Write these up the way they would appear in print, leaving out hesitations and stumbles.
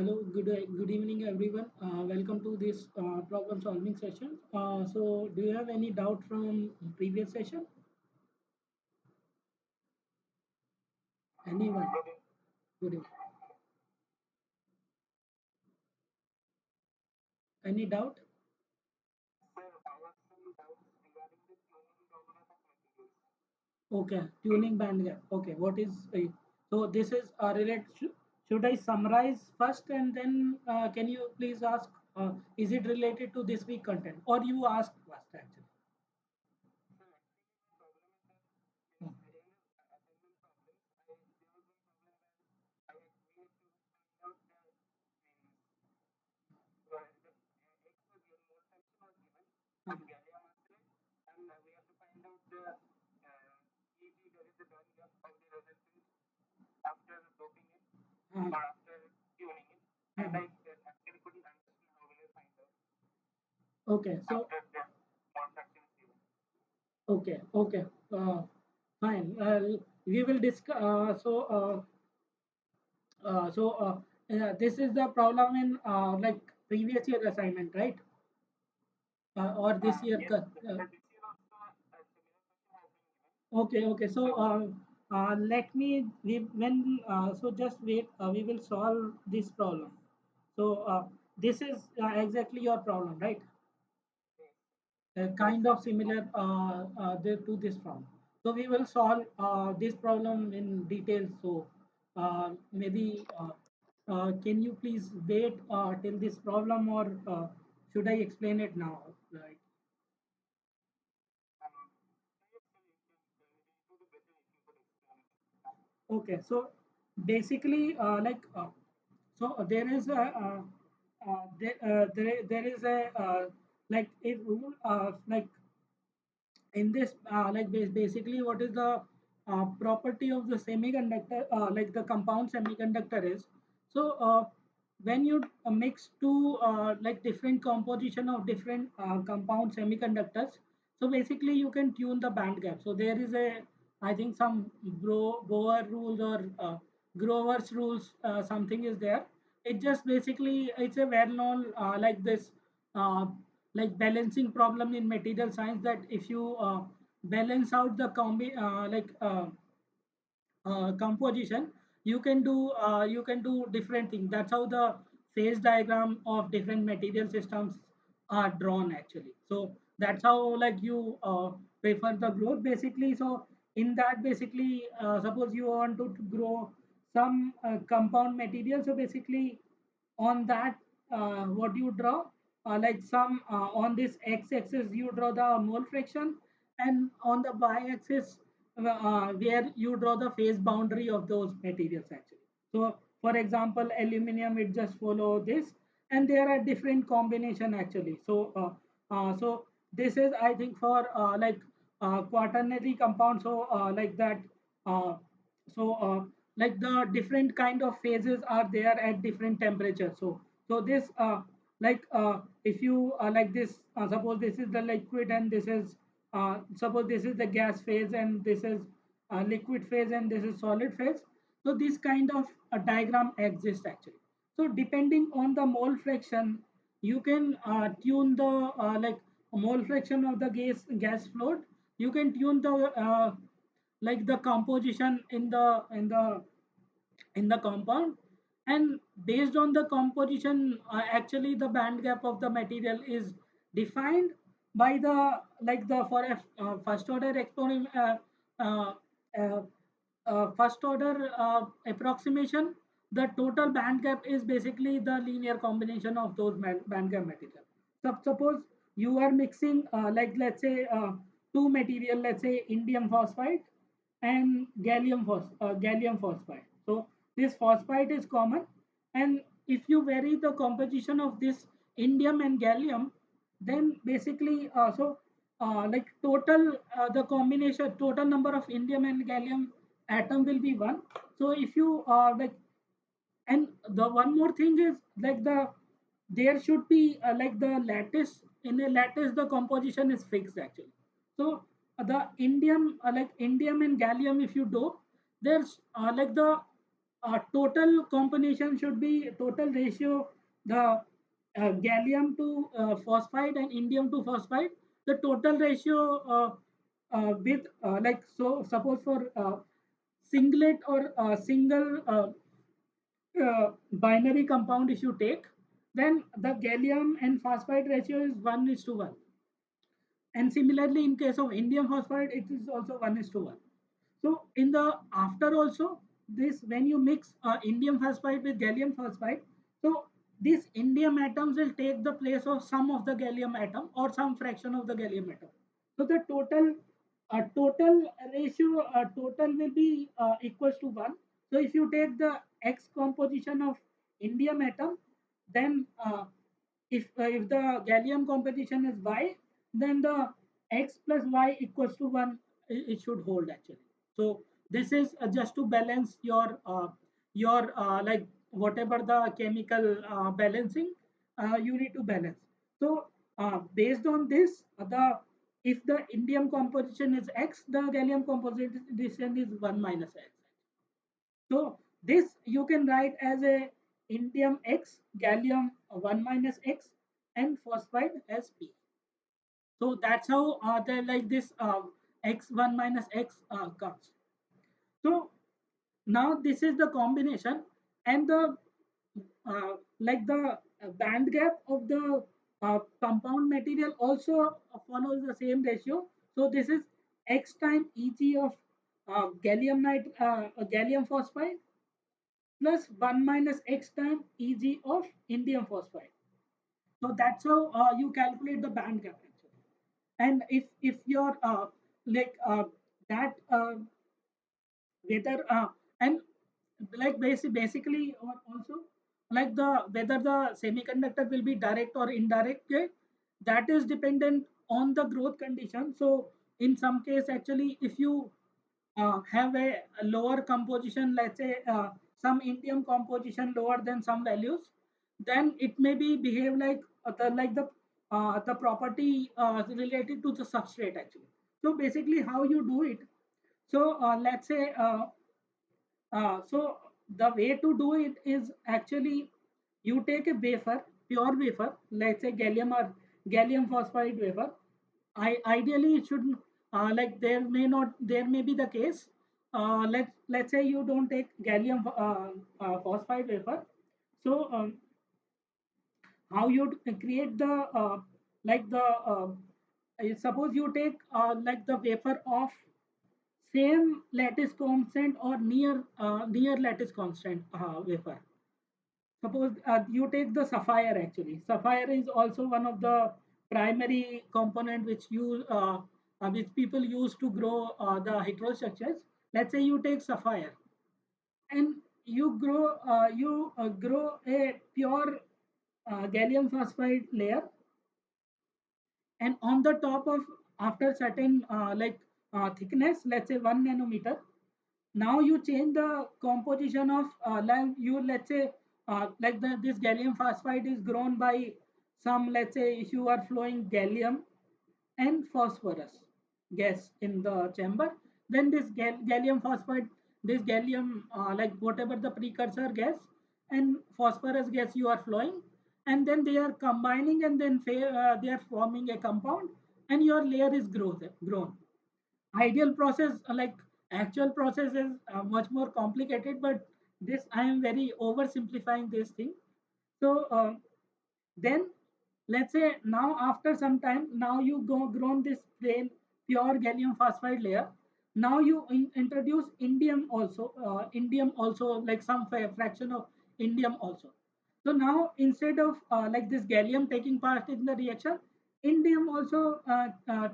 Hello, good evening, everyone. Welcome to this problem solving session. So, do you have any doubt from previous session? Anyone? Good evening. Any doubt? Okay, tuning band gap. Okay, what is so? This is related. Should I summarize first and then can you please ask? Is it related to this week content, or you ask first actually? Hmm. Hmm. Hmm. Hmm. Okay, so okay, fine. We will discuss. This is the problem in like previous year assignment, right? Or this year. Okay. So let me we, when so just wait. We will solve this problem. So this is exactly your problem, right? Kind of similar to this problem. So we will solve this problem in detail. So maybe can you please wait till this problem, or should I explain it now? Right. Okay. So basically, so there is a there is a like a rule in this basically what is the property of the semiconductor like the compound semiconductor is so when you mix two like different composition of different compound semiconductors, so basically you can tune the band gap. So there is a, I think, some Boer rules or Grover's rules, something is there. It just basically it's a well known uh, like balancing problem in material science, that if you balance out the composition, you can do different things. That's how the phase diagram of different material systems are drawn actually. So that's how like you prefer the growth basically. So in that basically suppose you want to grow some compound material, so basically on that what you draw like some on this x-axis you draw the mole fraction, and on the y-axis where you draw the phase boundary of those materials actually. So for example aluminum, it just follow this, and there are different combination actually. So this is, I think, for quaternary compound. So like that uh, so like the different kind of phases are there at different temperatures. So this if you like this suppose this is the liquid, and this is suppose this is the gas phase, and this is liquid phase, and this is solid phase. So this kind of a diagram exists actually. So depending on the mole fraction, you can tune the mole fraction of the gas float. You can tune the like the composition in the compound, and based on the composition actually the band gap of the material is defined by the like the for a first order exponent uh, uh, first order approximation. The total band gap is basically the linear combination of those band gap material. So suppose you are mixing like let's say two material, let's say indium phosphide and gallium phosphide. So this phosphide is common, and if you vary the composition of this indium and gallium, then basically like total the combination total number of indium and gallium atom will be one. So if you and the one more thing is like there should be like the lattice, in a lattice the composition is fixed actually. So the indium and gallium, if you do, there's like the total combination should be total ratio the gallium to phosphide and indium to phosphide. The total ratio with like so suppose for singlet or single binary compound if you take, then the gallium and phosphide ratio is 1 is to 1. And similarly, in case of indium phosphide, it is also 1 is to 1. So in the after also, this when you mix indium phosphide with gallium phosphide, so these indium atoms will take the place of some of the gallium atom or some fraction of the gallium atom. So the total ratio total will be equals to 1. So if you take the X composition of indium atom, then if the gallium composition is Y, then the X plus Y equals to 1, it should hold actually. So this is just to balance your like whatever the chemical balancing you need to balance. So based on this, the if the indium composition is X, the gallium composition is 1 minus X. So this you can write as a indium X, gallium 1 minus X, and phosphide as P. So that's how the like this X1 minus X comes. So now this is the combination, and the like the band gap of the compound material also follows the same ratio. So this is X time Eg of gallium phosphide plus 1 minus X time Eg of indium phosphide. So that's how you calculate the band gap actually. And if you're like that whether and like basically or also like the whether the semiconductor will be direct or indirect, okay, that is dependent on the growth condition. So in some case actually if you have a lower composition, let's say some indium composition lower than some values, then it may be behave like the property related to the substrate actually. So basically how you do it, so let's say so the way to do it is actually you take a wafer, pure wafer, let's say gallium or gallium phosphide wafer. Ideally it should like there may be the case. Let's say you don't take gallium phosphide wafer. So how you create the like the suppose you take like the wafer of same lattice constant or near lattice constant wafer. Suppose you take the sapphire actually. Sapphire is also one of the primary component which people use to grow the heterostructures. Let's say you take sapphire and you grow a pure gallium phosphide layer, and on the top of after certain thickness, let's say 1 nanometer. Now you change the composition of like you let's say this gallium phosphide is grown by some, let's say if you are flowing gallium and phosphorus gas in the chamber, then this gallium phosphide, this gallium like whatever the precursor gas and phosphorus gas you are flowing, and then they are combining and then they are forming a compound, and your layer is grown. Ideal process like actual process is much more complicated, but this I am very oversimplifying this thing. So then let's say now after some time, now you go grown this plain pure gallium phosphide layer. Now you introduce indium also like some fraction of indium also. So now instead of like this gallium taking part in the reaction, indium also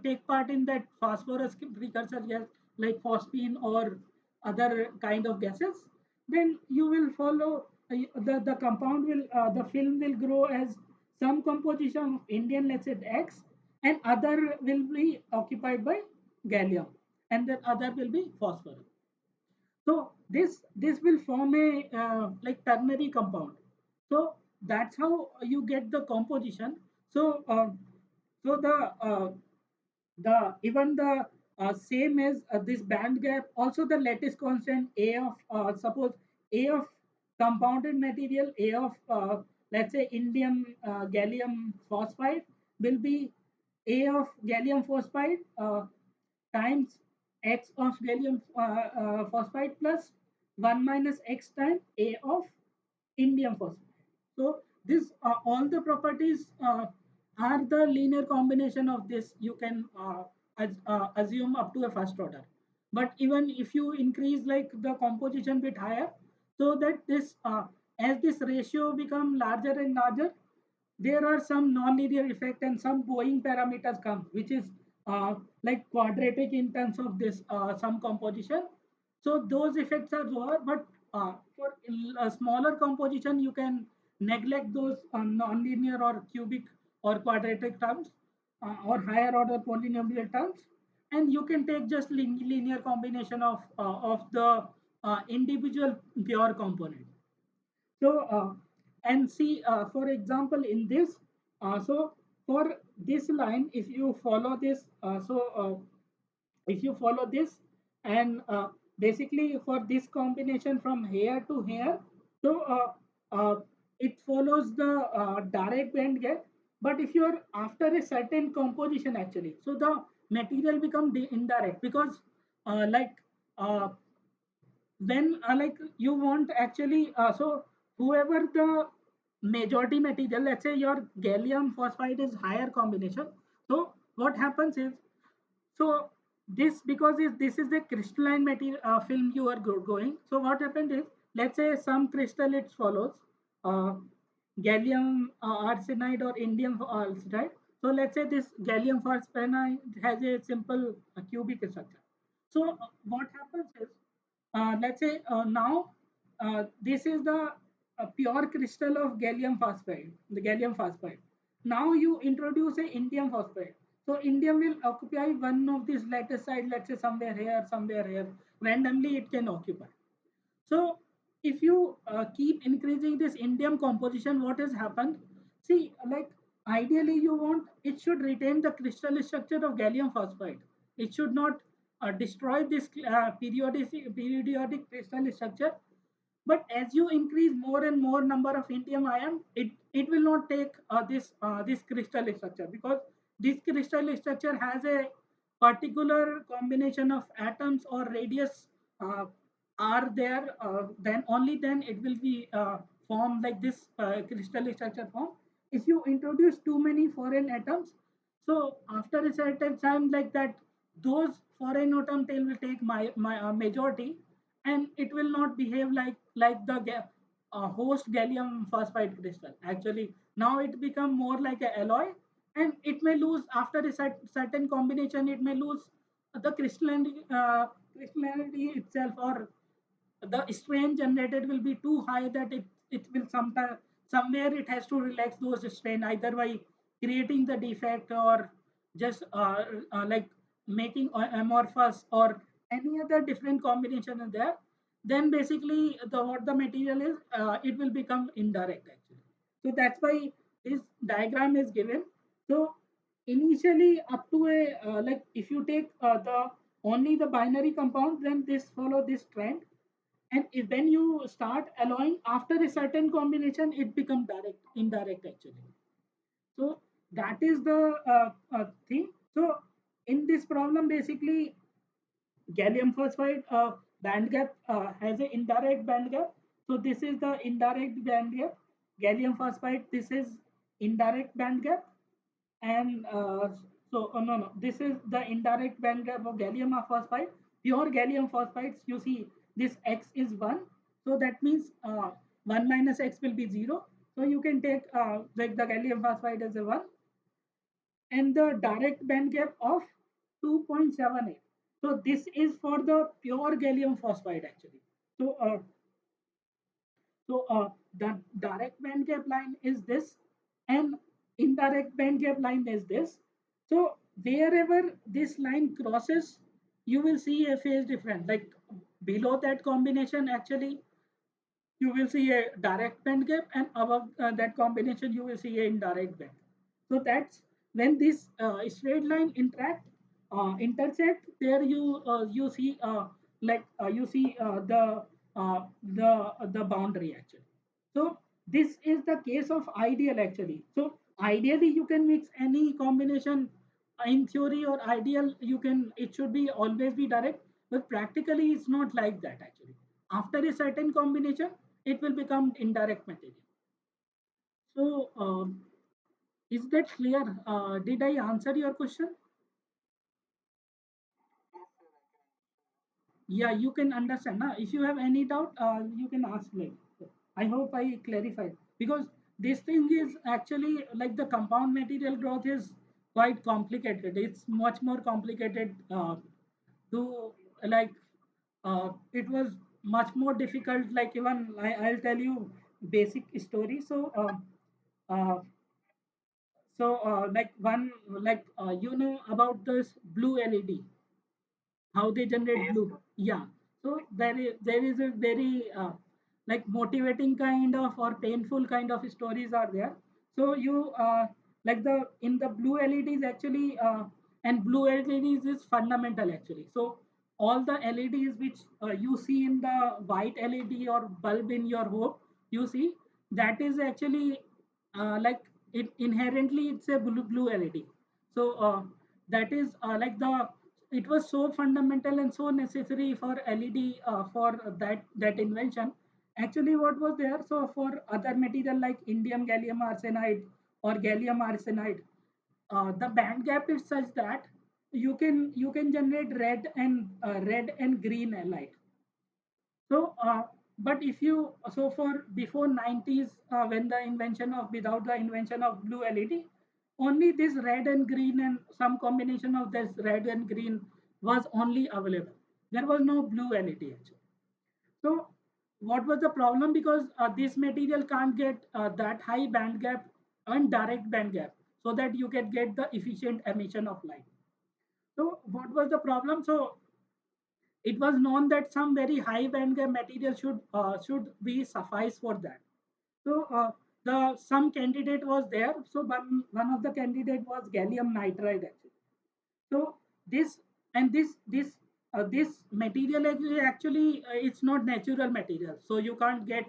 take part in that phosphorus precursor gas like phosphine or other kind of gases. Then you will follow the compound will the film will grow as some composition of indium, let's say X, and other will be occupied by gallium, and then other will be phosphorus. So this will form a like ternary compound. So that's how you get the composition. So so the even the same as this band gap, also the lattice constant a of suppose A of compounded material, A of let's say indium gallium phosphide will be A of gallium phosphide times x of gallium phosphide plus 1 minus x times A of indium phosphide. So this all the properties are the linear combination of this. You can assume up to a first order. But even if you increase like the composition bit higher, so that this as this ratio become larger and larger, there are some non-linear effect and some Boeing parameters come, which is like quadratic in terms of this some composition. So those effects are lower, but for a smaller composition, you can neglect those non-linear or cubic or quadratic terms or higher order polynomial terms, and you can take just linear combination of the individual pure component. So, and see, for example, in this, so for this line, if you follow this, if you follow this, and basically for this combination from here to here, so it follows the direct band gap. But if you're after a certain composition, actually, so the material become indirect because, like, when like you want actually so whoever the majority material, let's say your gallium phosphide is higher combination, so what happens is, so this because this is the crystalline material film you are going, so what happened is, let's say some crystal it follows uh, gallium arsenide or indium arsenide. So let's say this gallium arsenide has a simple cubic structure. So what happens is, let's say now this is the pure crystal of gallium phosphide, the gallium phosphide. Now you introduce a indium phosphide. So indium will occupy one of these lattice side, let's say somewhere here. Randomly it can occupy. So if you keep increasing this indium composition, what has happened? See, like ideally you want it should retain the crystal structure of gallium phosphide. It should not destroy this periodic crystal structure. But as you increase more and more number of indium ion, it will not take this crystal structure, because this crystal structure has a particular combination of atoms or radius uh, are there, then only then it will be formed like this crystal structure form. If you introduce too many foreign atoms, so after a certain time like that, those foreign atom tail will take my majority, and it will not behave like the host gallium phosphide crystal. Actually, now it become more like a alloy, and it may lose after a certain combination. It may lose the crystallinity itself, or the strain generated will be too high that it will sometime somewhere it has to relax those strain, either by creating the defect or just like making amorphous or any other different combination is there. Then basically the what the material is, it will become indirect actually. So that's why this diagram is given. So initially up to a like if you take the only the binary compound, then this follow this trend, and if, when you start alloying after a certain combination, it becomes indirect actually. So that is the thing. So in this problem, basically gallium phosphide band gap has an indirect band gap. So this is the indirect band gap. Gallium phosphide, this is indirect band gap, and so no, this is the indirect band gap of gallium phosphide. Pure gallium phosphides, you see this x is 1, so that means 1 minus x will be 0. So you can take like the gallium phosphide as a 1, and the direct band gap of 2.78. So this is for the pure gallium phosphide actually. So the direct band gap line is this, and indirect band gap line is this. So wherever this line crosses, you will see a phase difference. Like below that combination, actually, you will see a direct band gap, and above that combination, you will see a indirect band. So that's when this straight line intersect. There you see like you see the the boundary actually. So this is the case of ideal actually. So ideally you can mix any combination in theory, or ideal you can, it should be always be direct, but practically it's not like that actually. After a certain combination it will become indirect material. So is that clear? Did I answer your question? Yeah, you can understand. Now, if you have any doubt, you can ask. Like, I hope I clarified, because this thing is actually like the compound material growth is quite complicated. It's much more complicated to like. It was much more difficult. Like even I'll tell you basic story. Uh, like one like you know about this blue LED, how they generate blue. Yeah, so there is a very like motivating kind of or painful kind of stories are there. So you like the in the blue LEDs actually, and blue LEDs is fundamental actually. So all the LEDs which you see in the white LED or bulb in your home, you see, that is actually like it inherently it's a blue LED. So that is like the it was so fundamental and so necessary for LED, for that invention. Actually, what was there? So for other material like indium gallium arsenide or gallium arsenide, the band gap is such that you can generate red and green light. So, but if you so for before 90s, when the invention of without the invention of blue LED, only this red and green and some combination of this red and green was only available. There was no blue LED actually. So, what was the problem? Because this material can't get that high band gap and direct band gap, so that you can get the efficient emission of light. So, what was the problem? So, it was known that some very high band gap material should be suffice for that. So the some candidate was there. So one of the candidate was gallium nitride actually. So this and this material actually it's not natural material. So you can't get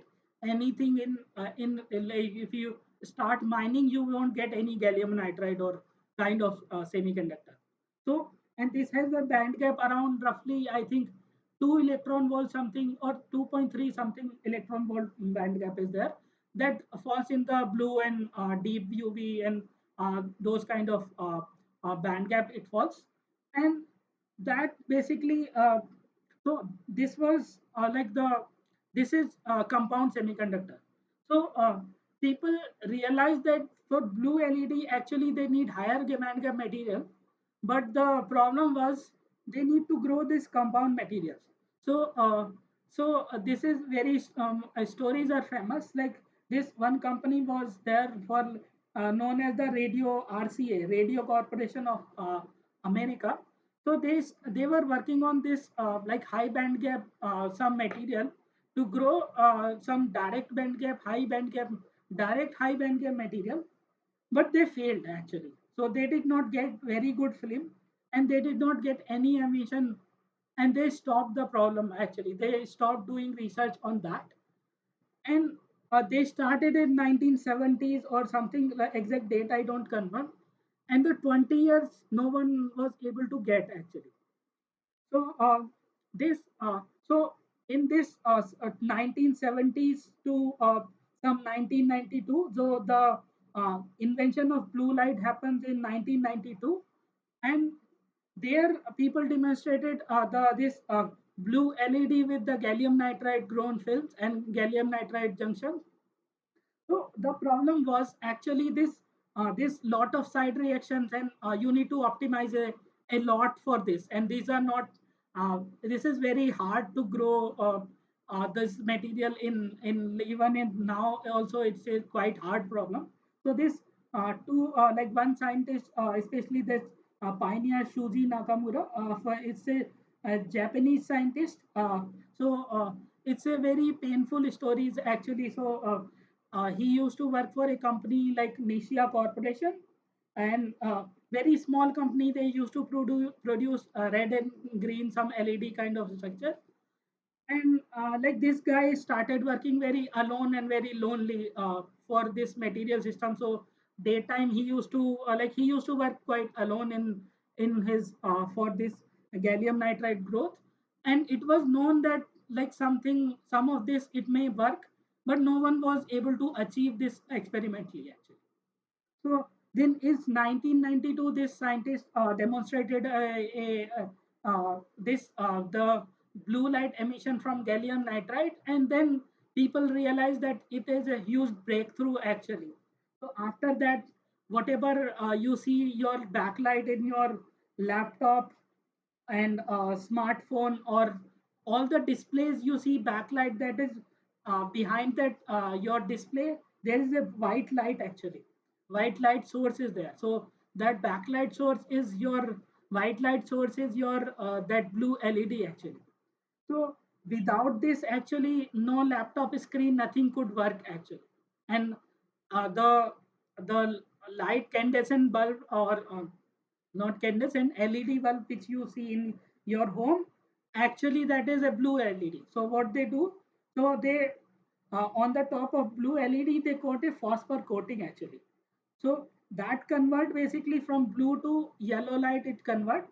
anything in like if you start mining, you won't get any gallium nitride or kind of semiconductor. So and this has a band gap around roughly I think 2 electron volt something or 2.3 something electron volt band gap is there, that falls in the blue and deep UV and those kind of band gap it falls. And that basically so this was like the this is compound semiconductor. So people realize that for blue LED actually they need higher band gap material, but the problem was they need to grow this compound materials. So this is very stories are famous. Like this one company was there for known as the radio RCA, Radio Corporation of America. So they were working on this like high band gap some material to grow some direct band gap, high band gap, direct high band gap material, but they failed actually. So they did not get very good film, and they did not get any emission, and they stopped the problem actually. They stopped doing research on that, and they started in 1970s or something. Like exact date I don't confirm, and the 20 years no one was able to get actually. So this so in this 1970s to some 1992, so the invention of blue light happens in 1992, and there people demonstrated the this blue LED with the gallium nitride grown films and gallium nitride junctions. So the problem was actually this lot of side reactions, and you need to optimize a lot for this. And these are not this is very hard to grow this material in even in now also it's a quite hard problem. So this two like one scientist, especially this pioneer Shuji Nakamura, it's a Japanese scientist. It's a very painful stories actually. He used to work for a company like Nishia Corporation, and very small company. They used to produce red and green some LED kind of structure, and like this guy started working very alone and very lonely for this material system. So daytime he used to he used to work quite alone in his for this gallium nitride growth. And it was known that like some of this it may work, but no one was able to achieve this experimentally actually. So then is 1992 this scientist demonstrated this the blue light emission from gallium nitride, and then people realized that it is a huge breakthrough actually. So after that, whatever you see your backlight in your laptop and smartphone, or all the displays you see backlight, that is behind that your display there is a white light actually. White light source is there. So that backlight source is your white light source is your that blue led actually. So without this actually no laptop screen nothing could work actually. And the light incandescent bulb, or not incandescent LED bulb which you see in your home, actually that is a blue LED. So what they do, so they on the top of blue LED they coat a phosphor coating actually. So that convert basically from blue to yellow light it convert,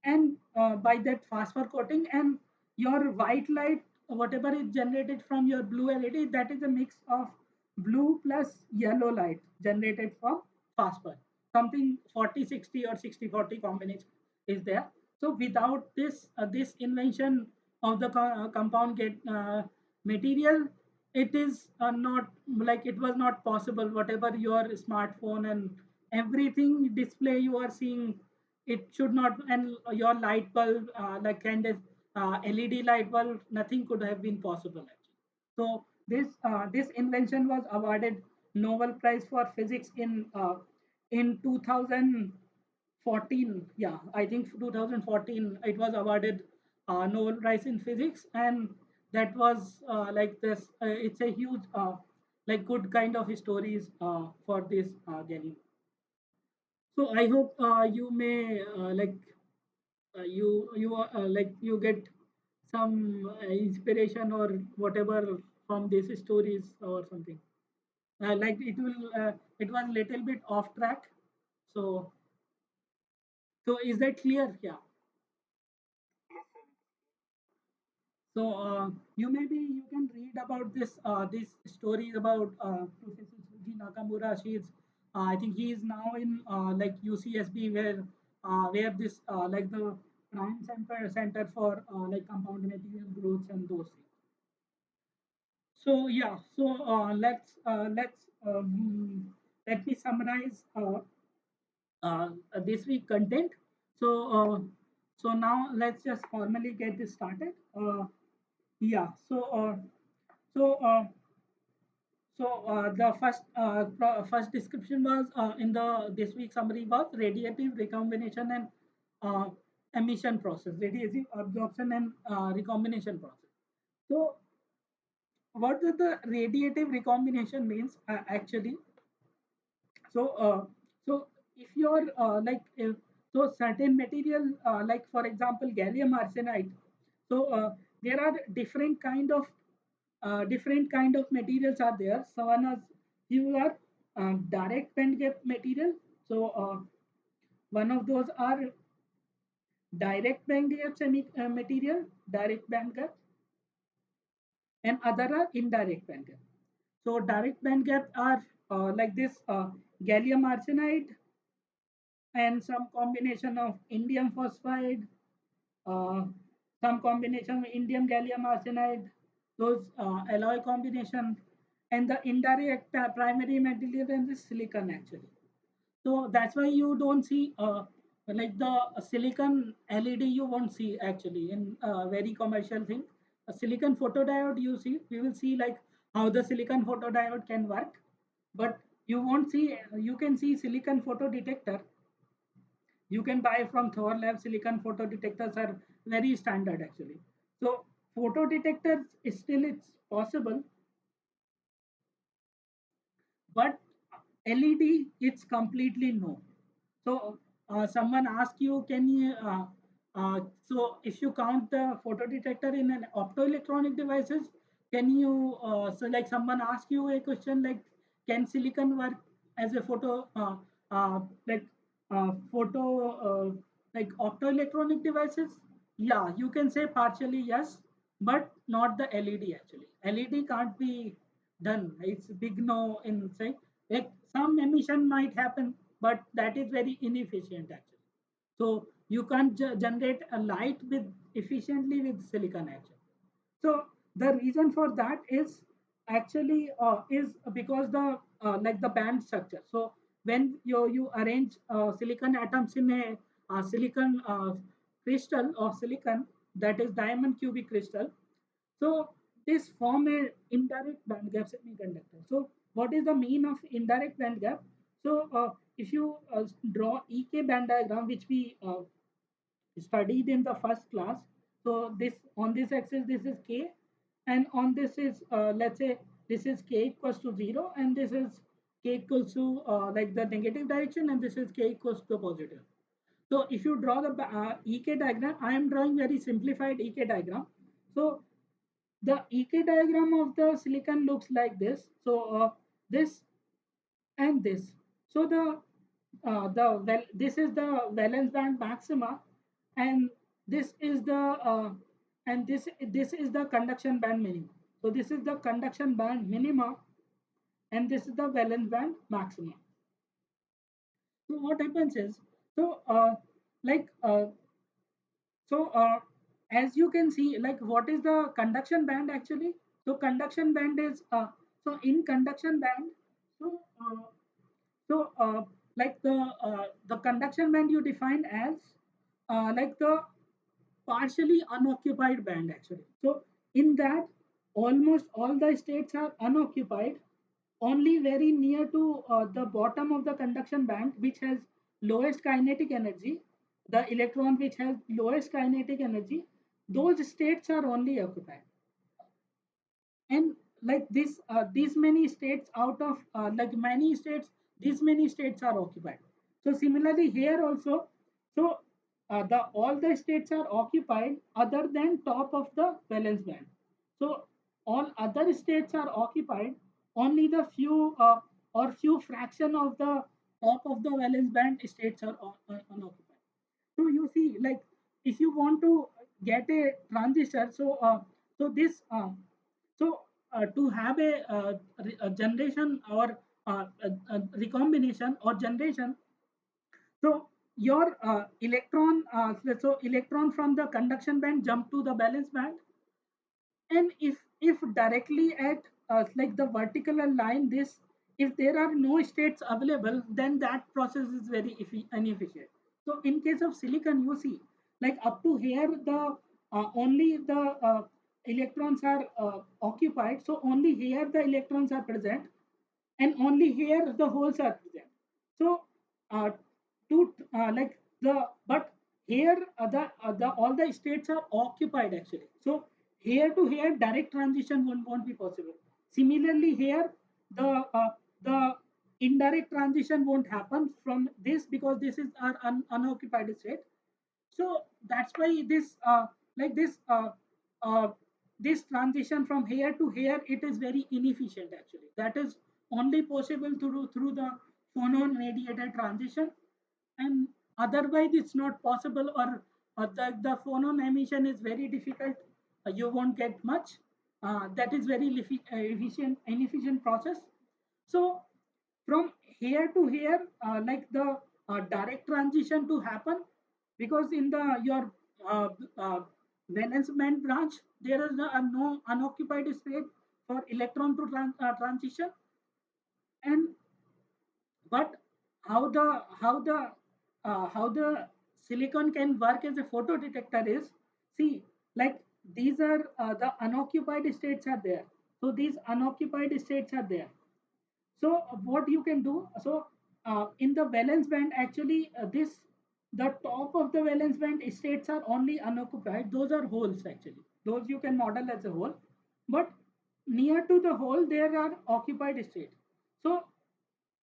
and by that phosphor coating, and your white light whatever is generated from your blue LED, that is a mix of blue plus yellow light generated from phosphor. Something 40-60 or 60-40 combination is there. So without this this invention of the compound get material, it is not like it was not possible. Whatever your smartphone and everything display you are seeing, it should not, and your light bulb and LED light bulb, nothing could have been possible actually. So this invention was awarded Nobel Prize for Physics in 2014. Yeah, I think 2014 it was awarded Nobel Prize in Physics, and that was like this. It's a huge like good kind of stories for this Gary. So I hope you may you get some inspiration or whatever from these stories or something. Like it was little bit off track. So so is that clear? Yeah. So you maybe you can read about this these stories about Professor Suji Nakamura. She's I think he is now in like UCSB, where this like the prime center for like compound material growths and those things. So yeah, so let's let me summarize this week content. So so now let's just formally get this started. Yeah. So the first description was in the this week summary was radiative recombination and uh, emission process, radiative absorption and recombination process. So what does the radiative recombination means actually? So so if you're so certain material like for example gallium arsenide, so there are different kind of materials are there. So one is few are direct band gap material. So one of those are direct band gap material, direct band gap, and other are indirect band gap. So direct band gap are like this gallium arsenide and some combination of indium phosphide, uh, some combination of indium gallium arsenide, those alloy combination, and the indirect primary material and the silicon actually. So that's why you don't see like the silicon LED you won't see actually in very commercial thing. A silicon photodiode you see, we will see like how the silicon photodiode can work, but you won't see, you can see silicon photodetector. You can buy from Thor Lab. Silicon photo detectors are very standard actually. So photo detectors still it's possible, but LED it's completely no. So someone ask you, can you So if you count the photodetector in an optoelectronic devices, can you, so like someone ask you a question like, can silicon work as a uh, like photo, like optoelectronic devices? Yeah, you can say partially yes, but not the LED actually. LED can't be done. It's big no in say, like some emission might happen, but that is very inefficient actually. So you can't generate a light with efficiently with silicon actually. So the reason for that is actually is because the like the band structure. So when you arrange silicon atoms in a silicon crystal of silicon, that is diamond cubic crystal, so this form a indirect band gap semiconductor. So what is the mean of indirect band gap? So if you draw EK band diagram, which we studied in the first class. So this on this axis this is k, and on this is let's say this is k equals to 0, and this is k equals to like the negative direction, and this is k equals to positive. So if you draw the ek diagram, I am drawing very simplified ek diagram. So the ek diagram of the silicon looks like this. So this and this. So this is the valence band maxima, and this is the this is the conduction band minima. So this is the conduction band minima, and this is the valence band maxima. So what happens is, so like so as you can see, like what is the conduction band actually? So conduction band is so in conduction band, so so, like the conduction band you defined as like the partially unoccupied band actually. So in that, almost all the states are unoccupied. Only very near to the bottom of the conduction band, which has lowest kinetic energy, the electron which has lowest kinetic energy, those states are only occupied. And like this these many states out of like many states, these many states are occupied. So similarly here also, so the all the states are occupied other than top of the valence band. So all other states are occupied, only the few or few fraction of the top of the valence band states are unoccupied. So you see, like if you want to get a transistor, so so this so to have a generation or recombination or generation, so your so electron from the conduction band jump to the valence band, and if directly at like the vertical line, this if there are no states available, then that process is very inefficient. So in case of silicon, you see, like up to here the only the electrons are occupied, so only here the electrons are present, and only here the holes are present. So to like the but here the all the states are occupied actually. So here to here direct transition won't be possible. Similarly here the indirect transition won't happen from this, because this is our unoccupied state. So that's why this like uh, this transition from here to here, it is very inefficient actually. That is only possible through the phonon mediated transition, and otherwise it's not possible, or the phonon emission is very difficult. You won't get much. That is very efficient inefficient process. So from here to here, like the direct transition to happen, because in the your uh, uh, valence band branch there is no unoccupied state for electron to transition. And but how the silicon can work as a photodetector is, see, like these are the unoccupied states are there, so these unoccupied states are there. So what you can do, so in the valence band actually this the top of the valence band states are only unoccupied, those are holes actually, those you can model as a hole. But near to the hole there are occupied states. So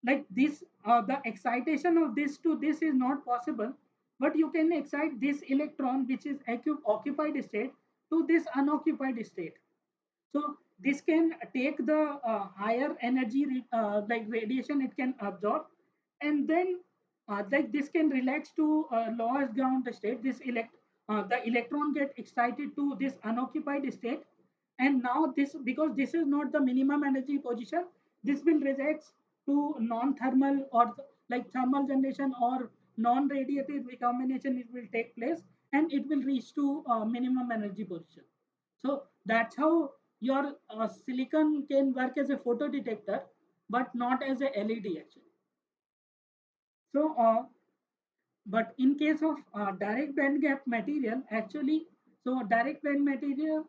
like this the excitation of this to this is not possible, but you can excite this electron which is occupied state to this unoccupied state. So this can take the higher energy like radiation it can absorb, and then like this can relax to lowest ground state. The electron get excited to this unoccupied state, and now this, because this is not the minimum energy position, this will relax to non-thermal or like thermal generation or non-radiative recombination. It will take place and it will reach to minimum energy position. So that's how your silicon can work as a photo detector, but not as a LED actually. So, but in case of direct band gap material, actually, so direct band material,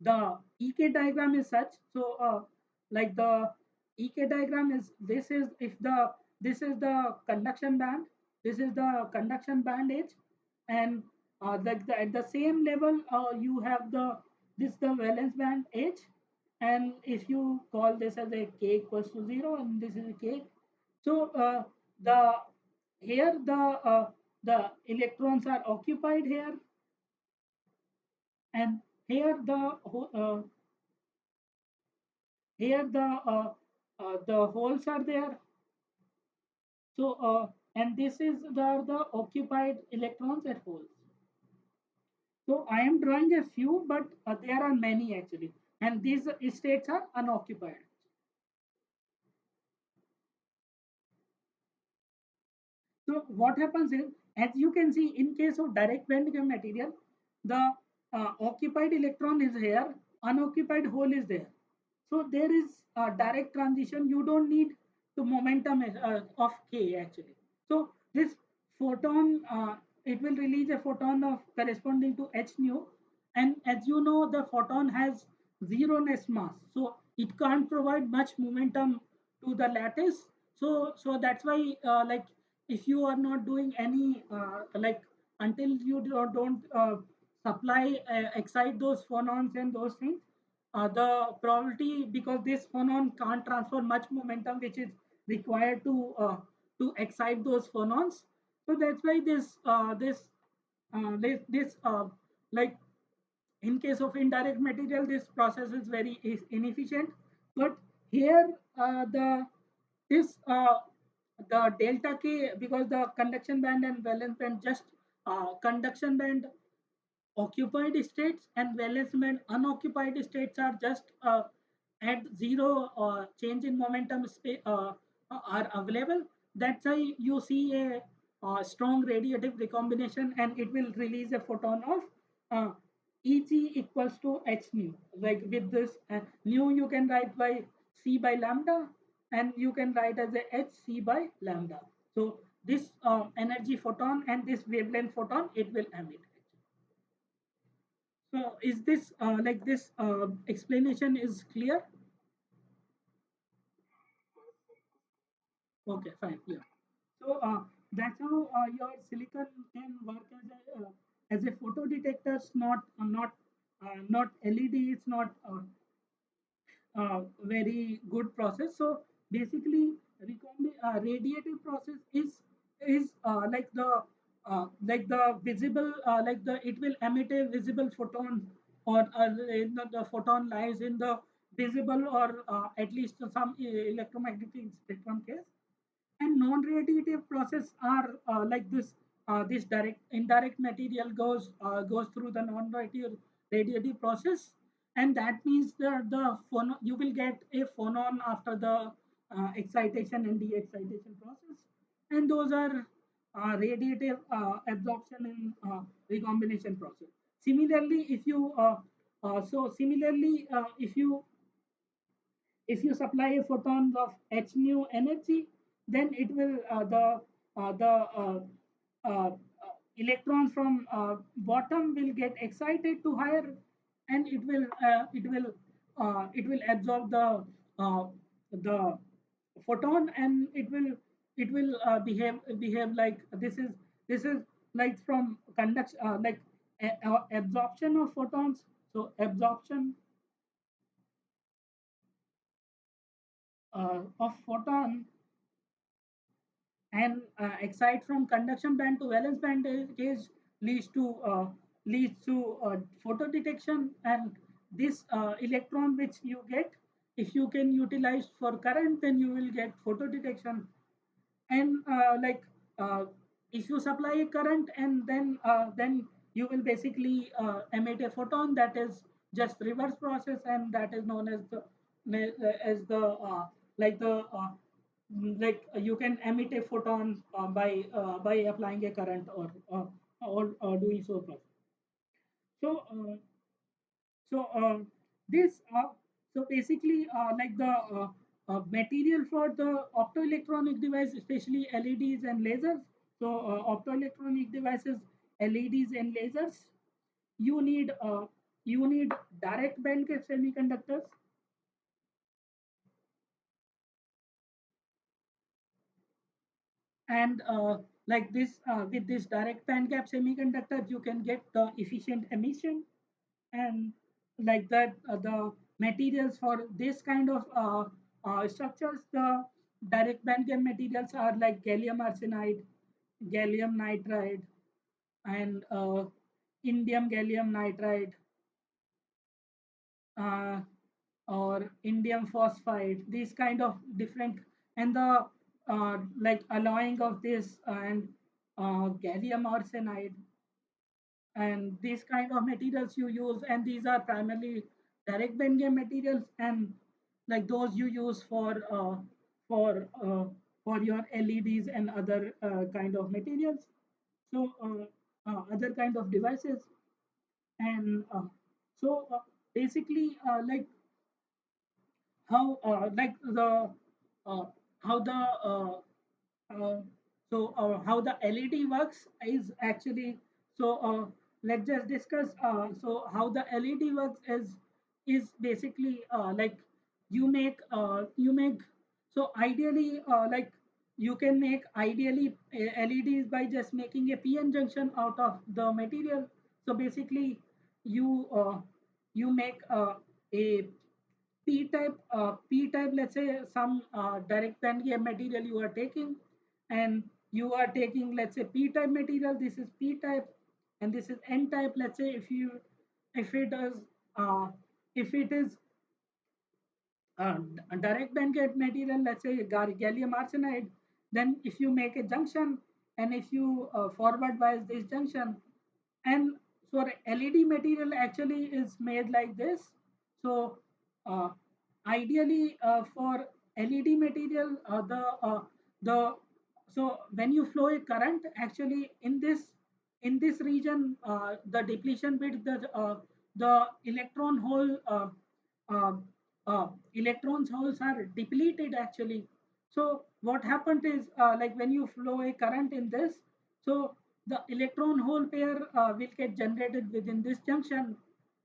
the EK diagram is such. So, like the EK diagram is, this is if the, this is the conduction band, this is the conduction band edge, and at the same level you have the, this the valence band edge, and if you call this as a k equals to 0 and this is a k, so the here the electrons are occupied here, and here the holes are there. So and this is the occupied electrons at holes. So I am drawing a few, but there are many actually, and these states are unoccupied. So what happens is, as you can see, in case of direct band gap material, the occupied electron is here, unoccupied hole is there. So there is a direct transition. You don't need the momentum of k actually. So this photon, it will release a photon of corresponding to h nu, and as you know, the photon has zeroness mass, so it can't provide much momentum to the lattice. So that's why like if you are not doing any like until you don't supply excite those phonons and those things, the probability, because this phonon can't transfer much momentum which is required to excite those phonons. So that's why this like in case of indirect material, this process is very inefficient. But here this the delta k, because the conduction band and valence band just conduction band occupied states and valence band unoccupied states are just at zero change in momentum are available. That's why you see a strong radiative recombination, and it will release a photon of uh, Eg equals to h nu. Like with this nu, you can write by c by lambda, and you can write as a h c by lambda. So this energy photon and this wavelength photon, it will emit. So is this like this explanation is clear? Okay, fine. Yeah. So that's how your silicon can work as a photo detector. Not LED. It's not very good process. So basically, radiative process is like the visible like the it will emit a visible photon, or the photon lies in the visible or at least some electromagnetic spectrum case. And non-radiative process are like this direct indirect material goes through the non-radiative process, and that means that you will get a phonon after the excitation and de-excitation process, and those are radiative absorption and recombination process. Similarly, if you so similarly if you supply a photon of h nu energy, then it will the uh, electrons from bottom will get excited to higher, and it will absorb uh, the photon, and it will behave like this is like from conduction like absorption of photons. So absorption of photon and excite from conduction band to valence band case leads to photo detection. And this electron which you get, if you can utilize for current, then you will get photo detection. And if you supply a current, and then you will basically emit a photon, that is just reverse process, and that is known as the like the you can emit a photon by applying a current, or doing so process. So so this so basically the material for the optoelectronic device, especially LEDs and lasers. So optoelectronic devices, LEDs and lasers, you need direct band gap semiconductors. And like this with this direct band gap semiconductor, you can get the efficient emission. And like that the materials for this kind of structures, the direct band gap materials are like gallium arsenide, gallium nitride, and indium gallium nitride, uh, or indium phosphide, these kind of different. And the like alloying of this, and gallium arsenide, and these kind of materials you use, and these are primarily direct band gap materials, and like those you use for uh, for your LEDs and other kind of materials. So other kind of devices. And so basically how like the uh, how the how the LED works is actually. So let's just discuss. So how the LED works is basically you make. So ideally, you can make ideally LEDs by just making a PN junction out of the material. So basically, you you make a P-type, let's say some direct band gap material you are taking, and you are taking, let's say, P-type material. This is P-type, and this is N-type. Let's say if it is uh, if it is direct band gap material, let's say gallium arsenide, then if you make a junction, and if you forward bias this junction, and for LED material actually is made like this. So uh, ideally for LED material, the so when you flow a current, actually in this region, the depletion bit, the uh, electrons holes are depleted actually. So what happened is when you flow a current in this, so the electron hole pair will get generated within this junction.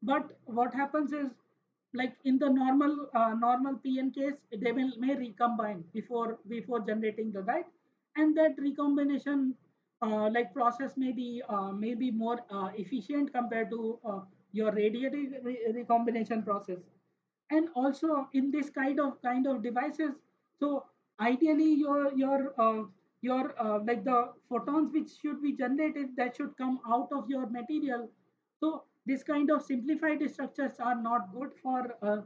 But what happens is, like in the normal PN case, they may recombine before generating the light. And that recombination process may be more efficient compared to your radiative recombination process. And also in this kind of devices, so ideally your the photons which should be generated, that should come out of your material. So this kind of simplified structures are not good for the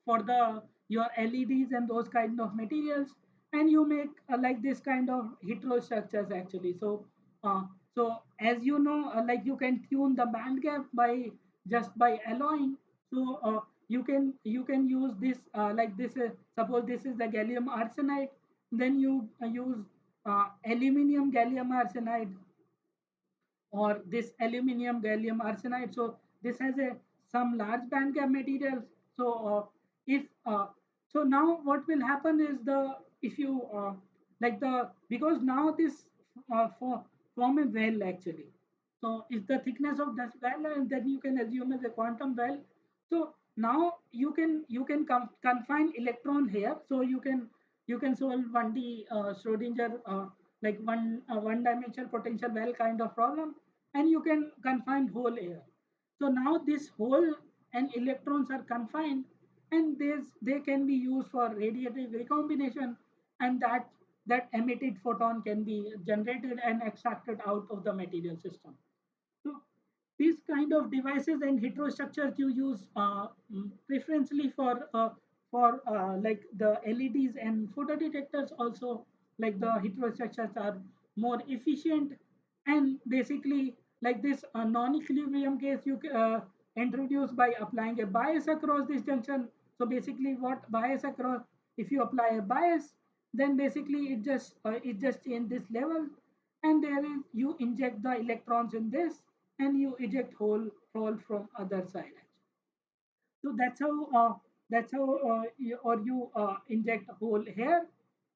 for the your LEDs and those kind of materials. And you make this kind of heterostructures actually. So uh, so as you know, you can tune the band gap by just by alloying. So you can use this suppose this is the gallium arsenide, then you use aluminum gallium arsenide, or this aluminum gallium arsenide. So this has a some large band gap materials. So if so now what will happen is, the if you the because now this form a well actually. So if the thickness of this well, and then you can assume as a quantum well. So now you can confine electron here. So you can solve 1D Schrodinger one dimensional potential well kind of problem, and you can confine hole here. So now this hole and electrons are confined, and they can be used for radiative recombination. and that emitted photon can be generated and extracted out of the material system. So these kind of devices and heterostructures you use preferentially for like the LEDs and photodetectors also, like the heterostructures are more efficient. And basically like this non-equilibrium case you introduce by applying a bias across this junction. So basically what bias across, if you apply a bias, then basically it just change this level, and there is you inject the electrons in this and you eject hole from other side. So that's how you inject hole here,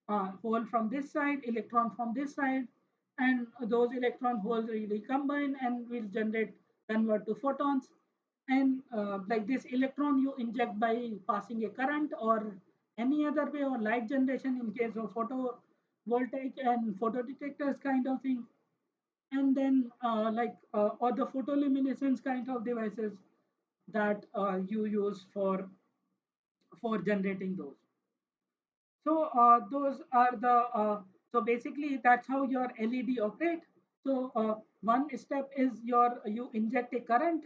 hole from this side, electron from this side, and those electron holes will recombine and will generate convert to photons. And like this electron you inject by passing a current or any other way, or light generation in case of photovoltaic and photodetectors kind of thing. And then or the photoluminescence kind of devices that you use for generating those. So those are the so basically that's how your LED operate. So one step is you inject a current,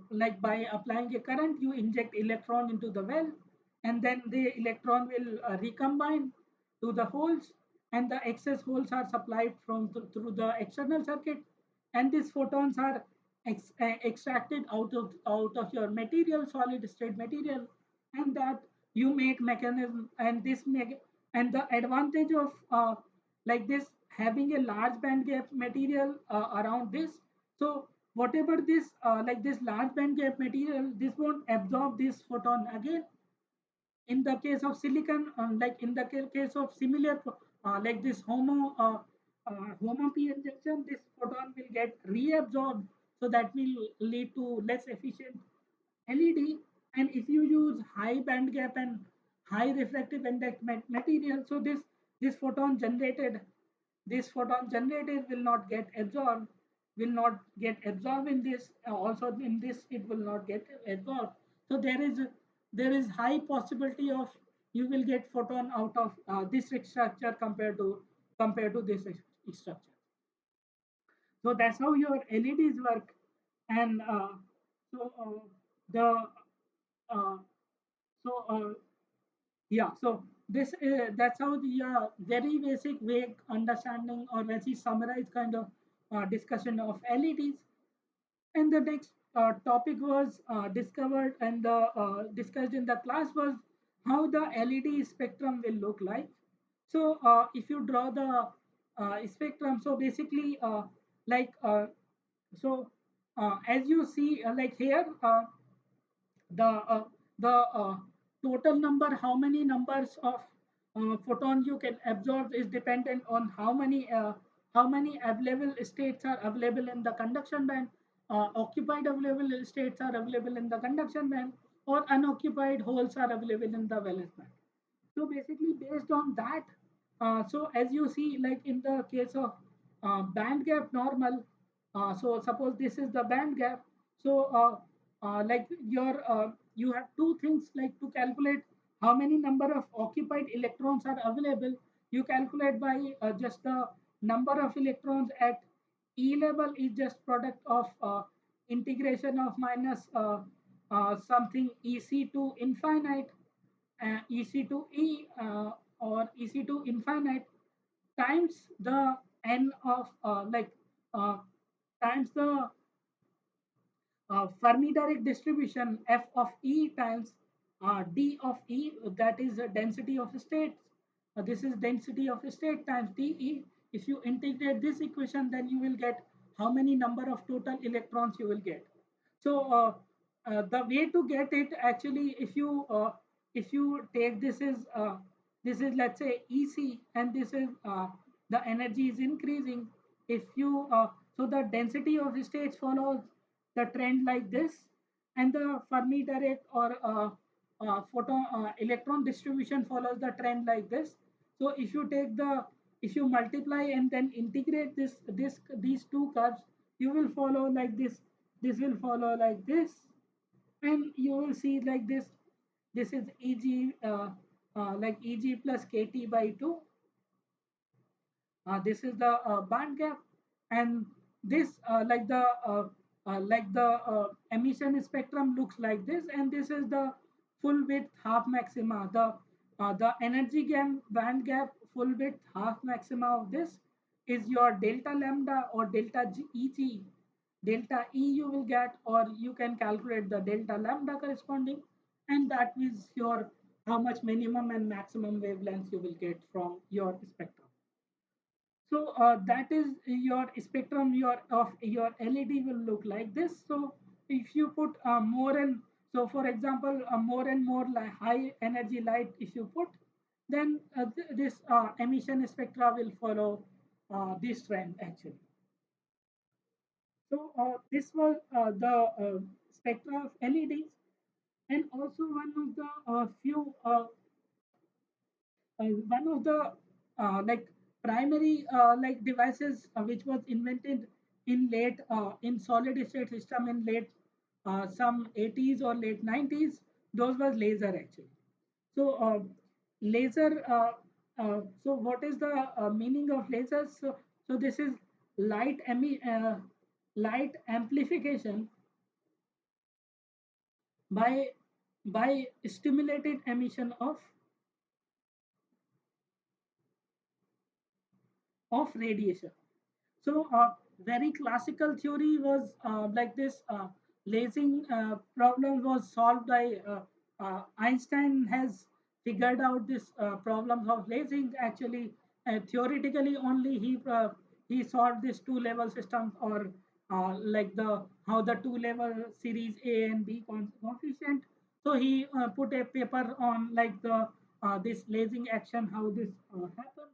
like by applying a current, you inject electron into the well, and then the electron will recombine to the holes, and the excess holes are supplied through the external circuit, and these photons are extracted out of your material, solid state material, and that you make mechanism. And this make, and the advantage of like this having a large band gap material around this. So whatever this like this large band gap material, this won't absorb this photon again. In the case of silicon, like in the case of similar like this homo p injection, this photon will get reabsorbed, so that will lead to less efficient LED. And if you use high band gap and high refractive index material, so this photon generated will not get absorbed, in this. Also in this, it will not get absorbed. So there is high possibility of you will get photon out of this structure compared to this structure. So that's how your LEDs work. And so the uh, so yeah, so this that's how the very basic vague understanding, or let's say summarized kind of discussion of LEDs. And the next topic was discovered and discussed in the class was how the LED spectrum will look like. So if you draw the spectrum, so basically like as you see like here, the uh, the total number, how many numbers of photons you can absorb, is dependent on how many available states are available in the conduction band, occupied available states are available in the conduction band, or unoccupied holes are available in the valence band. So basically, based on that, so as you see, like in the case of band gap normal, so suppose this is the band gap. So like you have two things, like to calculate how many number of occupied electrons are available. You calculate by just the number of electrons at E level is just product of integration of minus something EC to infinite, EC to E or EC to infinite, times the n of uh, times the Fermi direct distribution f of E times d of E, that is the density of states. This is density of state times dE. If you integrate this equation, then you will get how many number of total electrons you will get. So the way to get it, actually, if you take this is let's say EC, and this is the energy is increasing. If you so the density of the states follows the trend like this, and the Fermi direct or photon electron distribution follows the trend like this. So if you multiply and then integrate these two curves, you will follow like this will follow like this, and you will see like this is EG, like Eg plus Kt by 2. This is the band gap, and this emission spectrum looks like this, and this is the full width half maxima. The energy band gap full width half maxima of this is your delta lambda or Eg. Delta E you will get, or you can calculate the delta lambda corresponding, and that is your how much minimum and maximum wavelengths you will get from your spectrum. So that is your spectrum of your LED will look like this. So if you put more and so for example more and more high energy light if you put, then this emission spectra will follow this trend actually. So this was the spectra of LEDs, and also one of the few one of the like primary like devices which was invented in late in solid state system in late some 80s or late 90s, those was laser actually. So laser so what is the meaning of lasers? So this is light amplification by stimulated emission of radiation. So, very classical theory was like this. Lasing problem was solved by Einstein has figured out this problems of lasing. Actually, theoretically only he solved this two-level system, or like the how the two-level series A and B coefficient. So he put a paper on like the this lasing action, how this happens,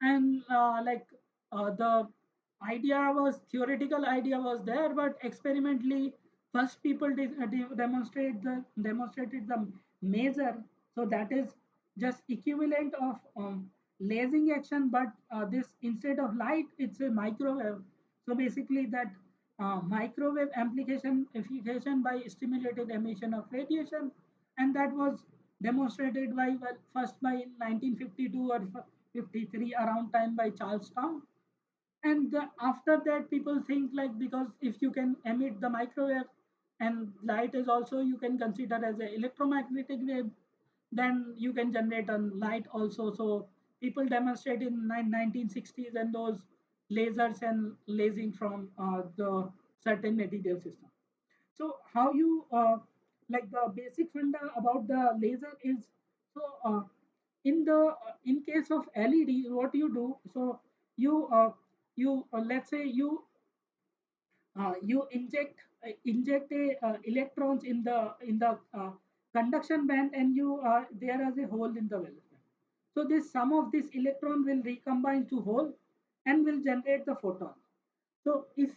and the idea was theoretical idea was there, but experimentally first people demonstrated the measure. So that is just equivalent of lasing action, but this instead of light it's a microwave. So basically that microwave amplification by stimulated emission of radiation, and that was demonstrated by first by 1952 or 53 around time by Charles Towne. And after that people think like, because if you can emit the microwave and light is also you can consider as a electromagnetic wave, then you can generate a light also. So people demonstrate in 1960s and those lasers and lasing from the certain material system. So how you like the basic funda about the laser is, so in the in case of LED, what you do, so you let's say you inject a electrons in the conduction band, and you there is a hole in the valence band. So this some of this electron will recombine to hole and will generate the photon. So if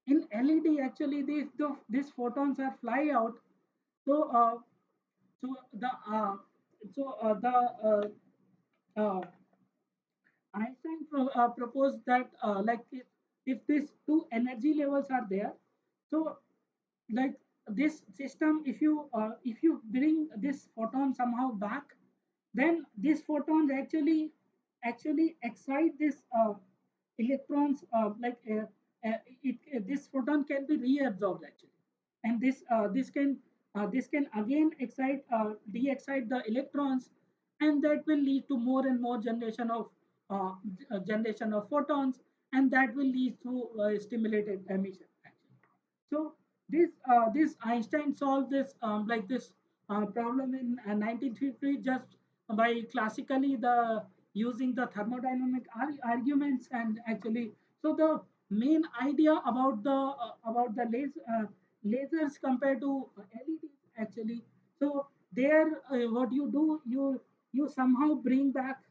in LED actually these photons are fly out. So so the the uh, Einstein proposed that like if these two energy levels are there, so like this system, if you bring this photon somehow back, then these photons actually excite this electrons this photon can be reabsorbed actually, and this can again excite de-excite the electrons, and that will lead to more and more generation of photons, and that will lead to stimulated emission actually. So this Einstein solved this problem in 1950 just by classically the using the thermodynamic arguments. And actually, so the main idea about the lasers compared to LEDs actually. So there, what you do, you somehow bring back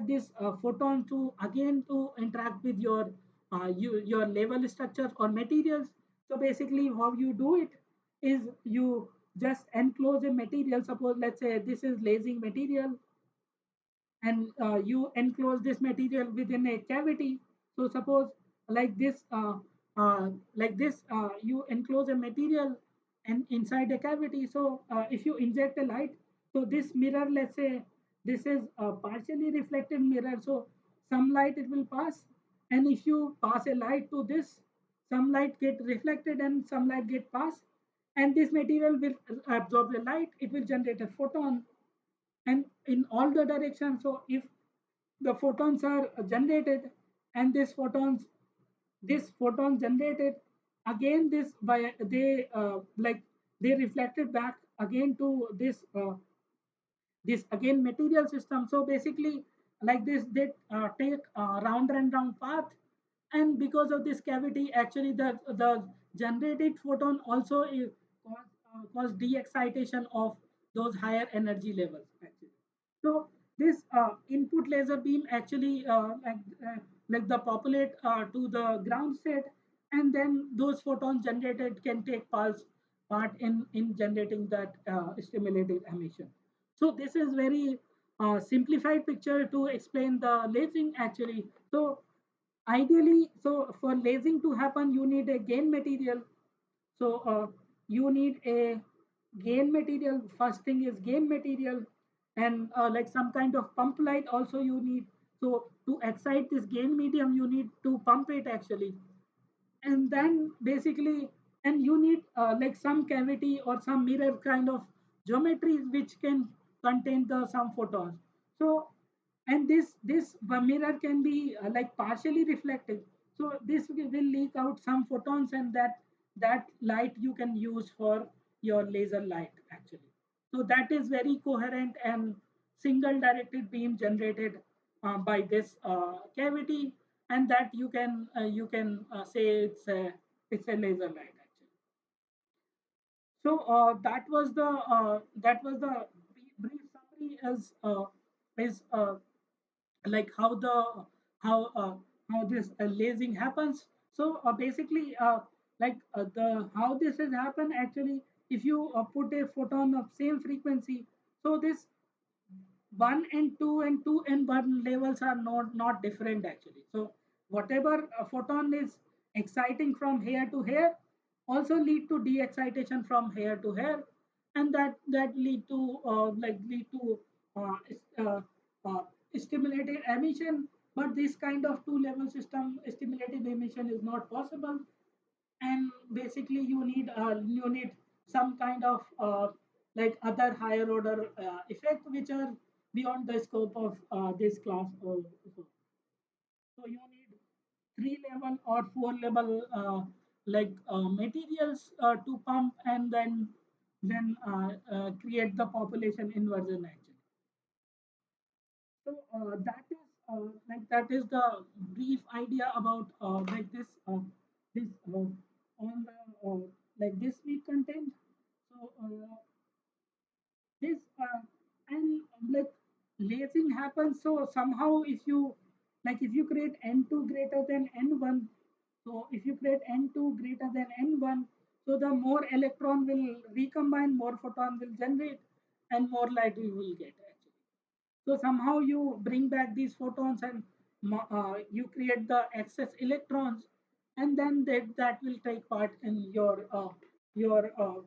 this photon to again to interact with your level structures or materials. So basically how you do it is you just enclose a material. Suppose let's say this is lasing material, and you enclose this material within a cavity. So suppose like this you enclose a material and inside a cavity. So if you inject a light, So this mirror, let's say this is a partially reflected mirror. So some light it will pass, and if you pass a light to this, some light get reflected and some light get passed, and this material will absorb the light. It will generate a photon, and in all the directions. So if the photons are generated, and this photon generated again, this by they like they reflected back again to this again material system. So basically like this they take round and round path, and because of this cavity actually the generated photon also cause de-excitation of those higher energy levels actually. So this input laser beam actually like the populate to the ground state, and then those photons generated can take part in generating that stimulated emission. So this is very simplified picture to explain the lasing actually. So ideally, so for lasing to happen, you need a gain material. So you need a gain material. First thing is gain material, and like some kind of pump light also you need. So to excite this gain medium, you need to pump it actually, and then basically, and you need like some cavity or some mirror kind of geometries which can contain the some photons. So and this mirror can be like partially reflective, so this will leak out some photons, and that light you can use for your laser light actually. So that is very coherent and single directed beam generated by this cavity, and that you can say it's a laser light actually. So that was the brief summary as is like how this lasing happens. So basically like the how this has happened actually, if you put a photon of same frequency, so this 1 and 2 and 2 and 1 levels are not different actually. So whatever a photon is exciting from here to here also lead to de-excitation from here to here, and that lead to uh, uh, uh, stimulated emission. But this kind of two level system stimulated emission is not possible, and basically you need some kind of like other higher order effect which are beyond the scope of this class. So you need three level or four level materials to pump, and then create the population inversion actually. So that is the brief idea about this on the like this week content. So this and like lasing happens. So somehow if you create n2 greater than n1, so if you create n2 greater than n1, so the more electron will recombine, more photon will generate, and more light we will get actually. So somehow you bring back these photons, and you create the excess electrons, and then that will take part in your your uh,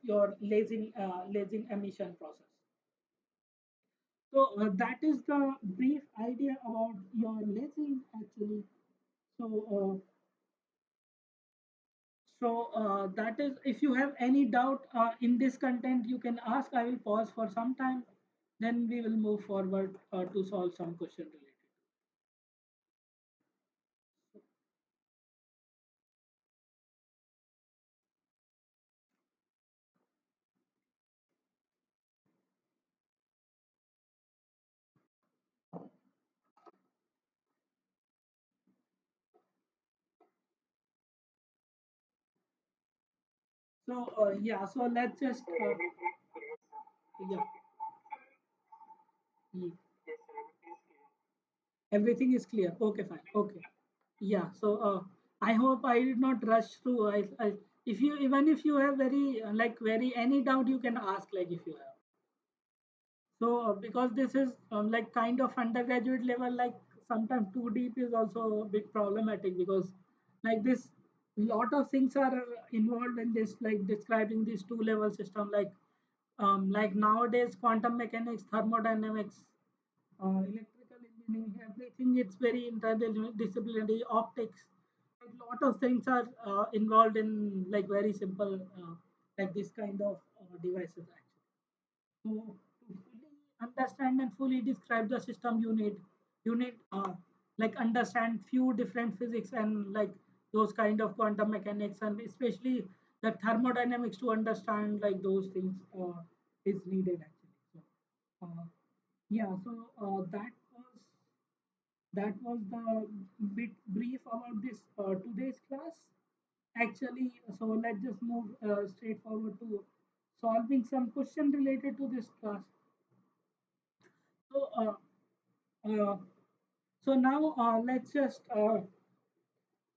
your lasing emission process. So that is the brief idea about your lasing actually. So that is, if you have any doubt in this content, you can ask. I will pause for some time. Then we will move forward to solve some question related. So yeah, so let's just yeah, yeah, everything is clear. Okay, fine. Okay, yeah. So I hope I did not rush through. If you even if you have very any doubt, you can ask like if you have. So because this is like kind of undergraduate level, like sometimes too deep is also a bit problematic, because like this lot of things are involved in this, like describing this two level system, like like nowadays quantum mechanics, thermodynamics, electrical engineering, everything it's very interdisciplinary, optics. Like lot of things are involved in like very simple like this kind of devices actually. So to fully understand and fully describe the system, you need like understand few different physics and like those kind of quantum mechanics, and especially the thermodynamics to understand like those things is needed actually. So yeah, so that was the bit brief about this today's class actually. So let's just move straight forward to solving some question related to this class. So uh, so now let's just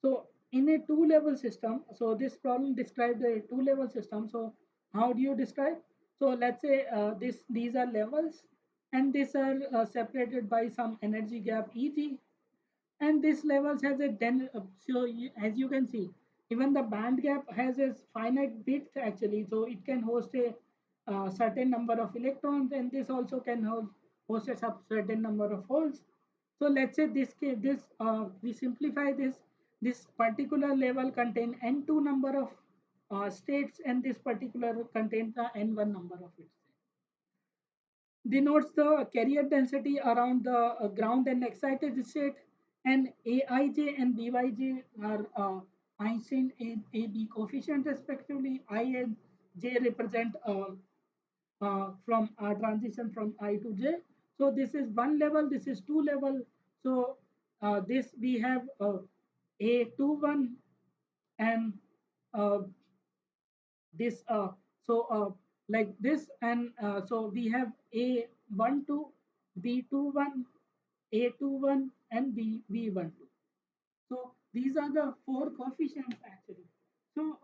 so in a two-level system, so this problem described a two-level system. So how do you describe? So let's say these are levels, and these are separated by some energy gap Eg, and this levels has a so as you can see, even the band gap has a finite width actually, so it can host a certain number of electrons, and this also can host a certain number of holes. So let's say this case, this we simplify this particular level contain n2 number of states, and this particular contains the n1 number of its denotes the carrier density around the ground and excited state, and Aij and Byj are Einstein AB coefficient respectively. I and J represent from transition from I to J. So this is one level, this is two level. So this we have A21 and uh, this like this, and so we have A12, B21, A21, and B12. So these are the four coefficients actually. So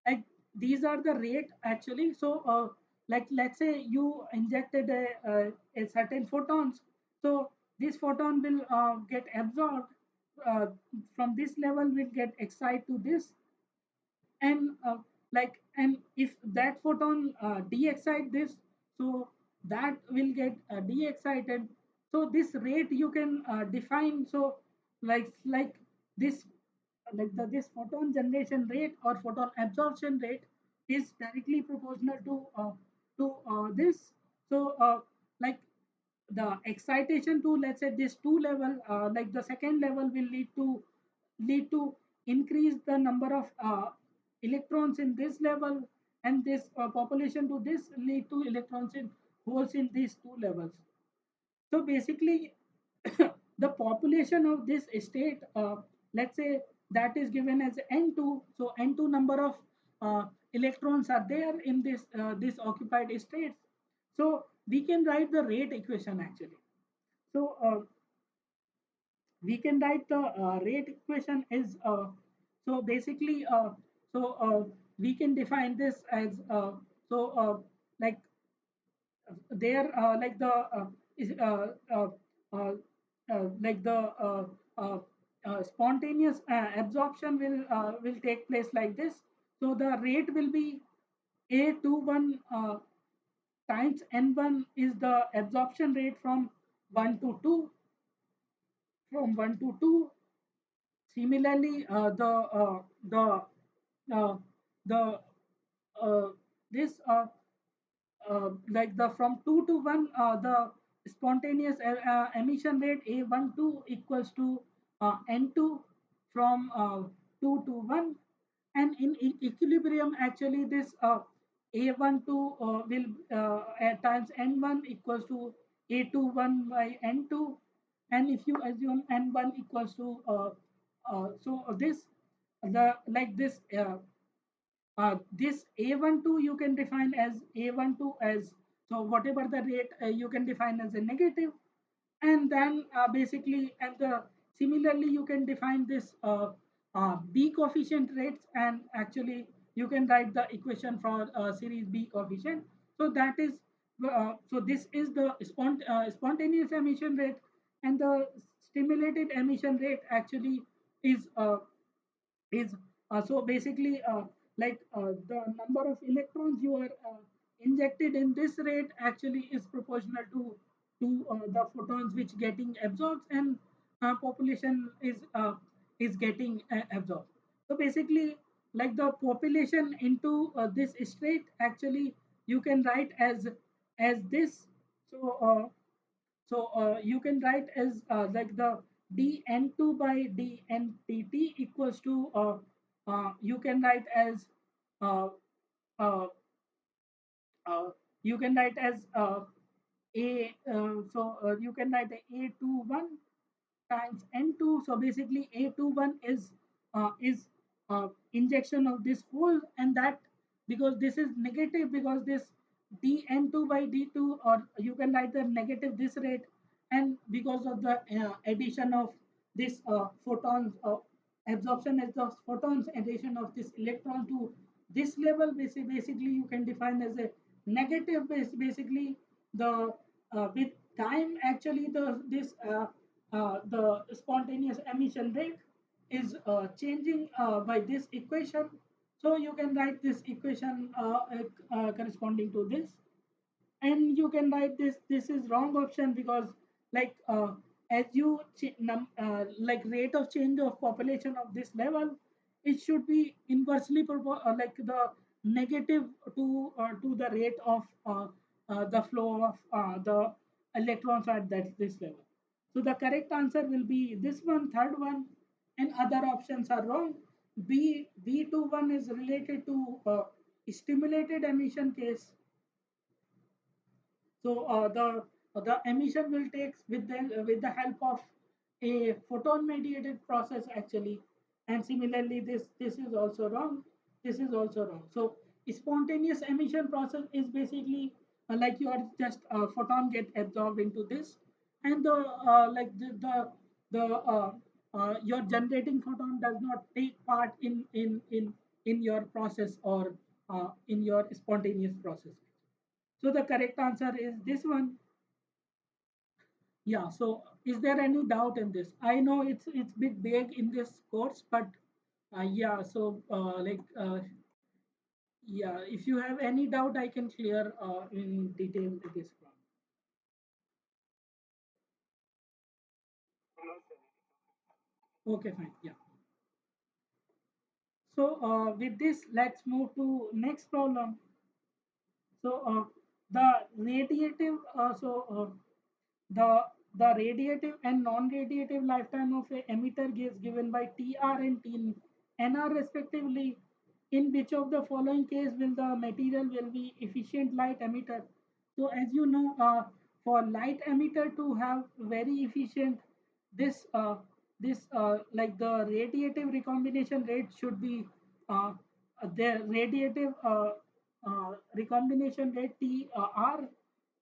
like these are the rate actually. So like let's say you injected a certain photons. So this photon will get absorbed uh, from this level, will get excited to this, and and if that photon de-excite this, so that will get de-excited. So this rate you can define. So like this like this photon generation rate or photon absorption rate is directly proportional to this. So like the excitation to, let's say, this two level, like the second level will lead to increase the number of electrons in this level, and this population to this lead to electrons in holes in these two levels. So basically the population of this state, let's say, that is given as n2. So n2 number of electrons are there in this occupied states. So we can write the rate equation actually. So we can write the rate equation is so basically we can define this as so like there like the is like the spontaneous absorption will take place like this. So the rate will be A21 times n1 is the absorption rate from 1 to 2, from 1 to 2. Similarly, uh, the uh, this like the from 2 to 1, the spontaneous emission rate A12 equals to N2 from 2 to 1, and in equilibrium actually this A12 will at times N1 equals to A21 by N2, and if you assume N1 equals to so this the like this A12 you can define as A12 as, so whatever the rate you can define as a negative, and then basically, and similarly you can define this B coefficient rates, and actually you can write the equation for series B coefficient. So that is so this is the spontaneous emission rate, and the stimulated emission rate actually is so basically the number of electrons you are injected in this rate actually is proportional to the photons which getting absorbed, and population is getting absorbed. So basically, like the population into this state actually you can write as this. So you can write as like the dn2 by dntt equals to you can write as uh, uh, uh, you can write as a you can write a21 times n2. So basically a21 is injection of this whole, and that because this is negative, because this dn2 by d2, or you can write the negative this rate, and because of the addition of this photons absorption as the photons, addition of this electron to this level, basically you can define as a negative base. Basically the with time actually the spontaneous emission rate is changing by this equation. So you can write this equation corresponding to this, and you can write this is wrong option, because like as you like rate of change of population of this level, it should be inversely like the negative to the rate of the flow of the electrons at this level. So the correct answer will be this one, third one, and other options are wrong. B21 is related to stimulated emission case. So the emission will take with the help of a photon mediated process actually, and similarly this is also wrong. This is also wrong. So spontaneous emission process is basically like you are just photon get absorbed into this, and the like your generating photon does not take part in your process, or in your spontaneous process. So the correct answer is this one. Yeah. So is there any doubt in this? I know it's bit vague in this course, but yeah. So yeah, if you have any doubt, I can clear in detail this one. Okay, fine. Yeah. So with this, let's move to next problem. So the radiative. The the radiative and non-radiative lifetime of a emitter is given by TR and NR respectively. In which of the following case will the material will be efficient light emitter? So as you know, for light emitter to have very efficient, this like the radiative recombination rate should be uh, the radiative recombination rate TR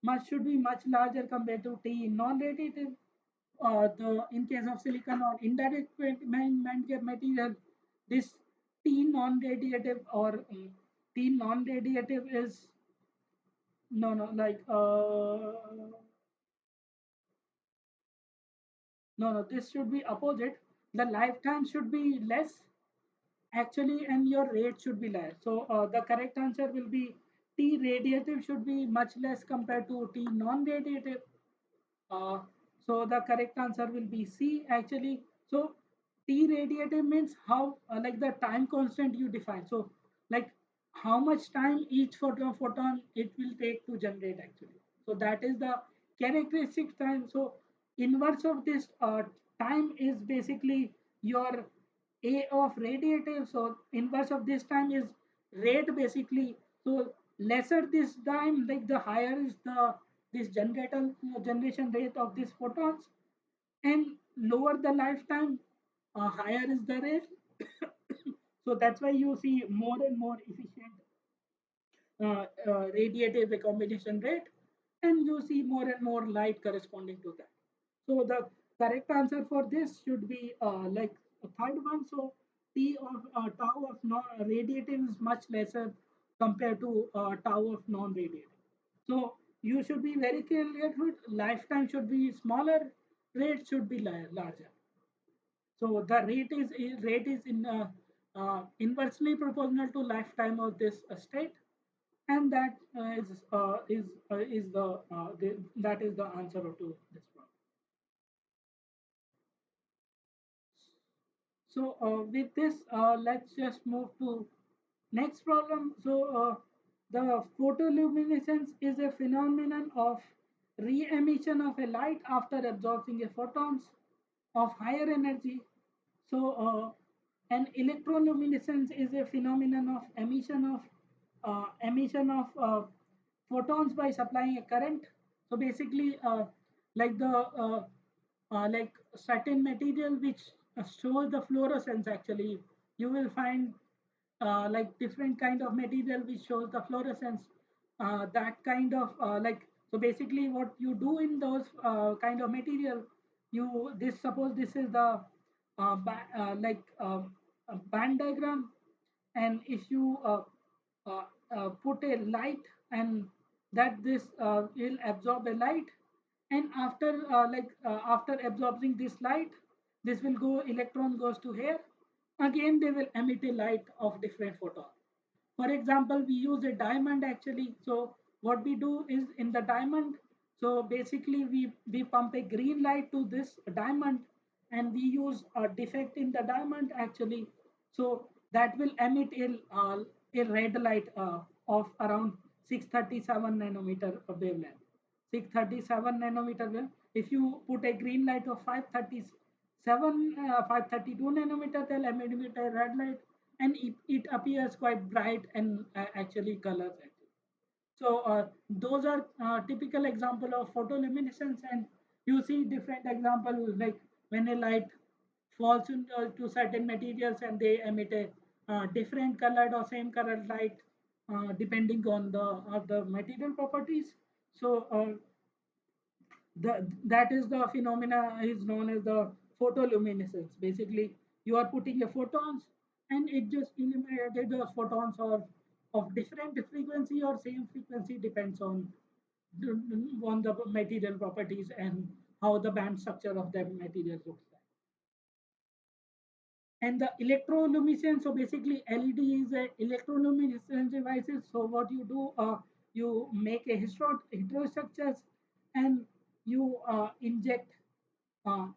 much should be much larger compared to T non-radiative. The in case of silicon or indirect material, this T non-radiative or T non-radiative is no like no, this should be opposite. The lifetime should be less actually, and your rate should be less. So the correct answer will be T radiative should be much less compared to T non-radiative. Uh, so the correct answer will be C actually. So T radiative means how like the time constant you define. So like how much time each photon it will take to generate actually. So that is the characteristic time. So inverse of this time is basically your A of radiative. So inverse of this time is rate basically. So lesser this time, like the higher is the this generation rate of these photons, and lower the lifetime, higher is the rate. So that's why you see more and more efficient radiative recombination rate, and you see more and more light corresponding to that. So the correct answer for this should be like a third one. So T of tau of non-radiative is much lesser compared to tau of non-radiative. So you should be very clear with lifetime should be smaller, rate should be larger. So the rate is in inversely proportional to lifetime of this state. and that is that is the answer to this problem. So with this, let's just move to next problem. So the photoluminescence is a phenomenon of re-emission of a light after absorbing a photons of higher energy. So an electroluminescence is a phenomenon of emission of photons by supplying a current. So basically, like the like certain material which shows the fluorescence, actually you will find like different kind of material which shows the fluorescence, that kind of so basically what you do in those kind of material, you this suppose this is the a band diagram, and if you uh, put a light, and that this will absorb a light, and after absorbing this light, this will go, electron goes to here, again they will emit a light of different photon. For example, we use a diamond actually. So what we do is in the diamond, so basically we pump a green light to this diamond, and we use a defect in the diamond actually. So that will emit a red light of around 637 nanometer wavelength. 637 nanometer wave. If you put a green light of 532 nanometer, they'll emit a red light, and it appears quite bright and actually colors actually. So those are typical example of photoluminescence, and you see different example like when a light falls into to certain materials and they emit a different colored or same colored light depending on the material properties. So that is the phenomena is known as the photoluminescence. Basically, you are putting a photons, and it just illuminated those photons or of different frequency or same frequency, depends on the material properties and how the band structure of that material looks like. And the electroluminescence, so basically LED is a electroluminescence devices. So what you do, you make a heterostructures, and you inject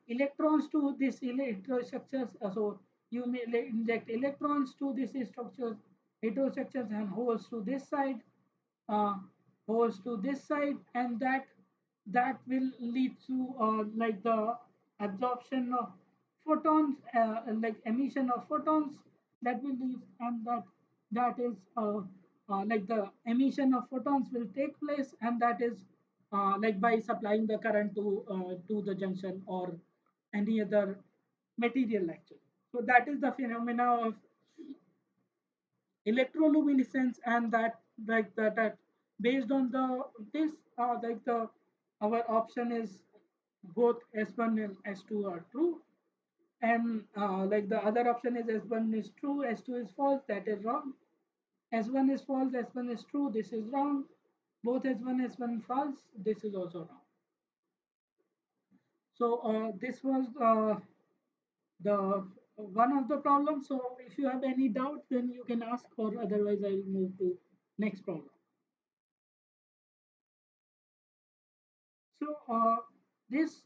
electrons to this heterostructures. So you may inject electrons to this structures, heterostructures, and holes to this side, uh, goes to this side, and that will lead to like the absorption of photons, like emission of photons, that will lead, and that is like the emission of photons will take place, and that is like by supplying the current to the junction or any other material actually. So that is the phenomena of electroluminescence, and that based on the this like the our option is both S1 and S2 are true, and like the other option is S1 is true, S2 is false, that is wrong. S1 is false, S1 is true, this is wrong. Both S1 S1 false, this is also wrong. So this was the one of the problems. So if you have any doubt, then you can ask, or otherwise I will move to next problem. So this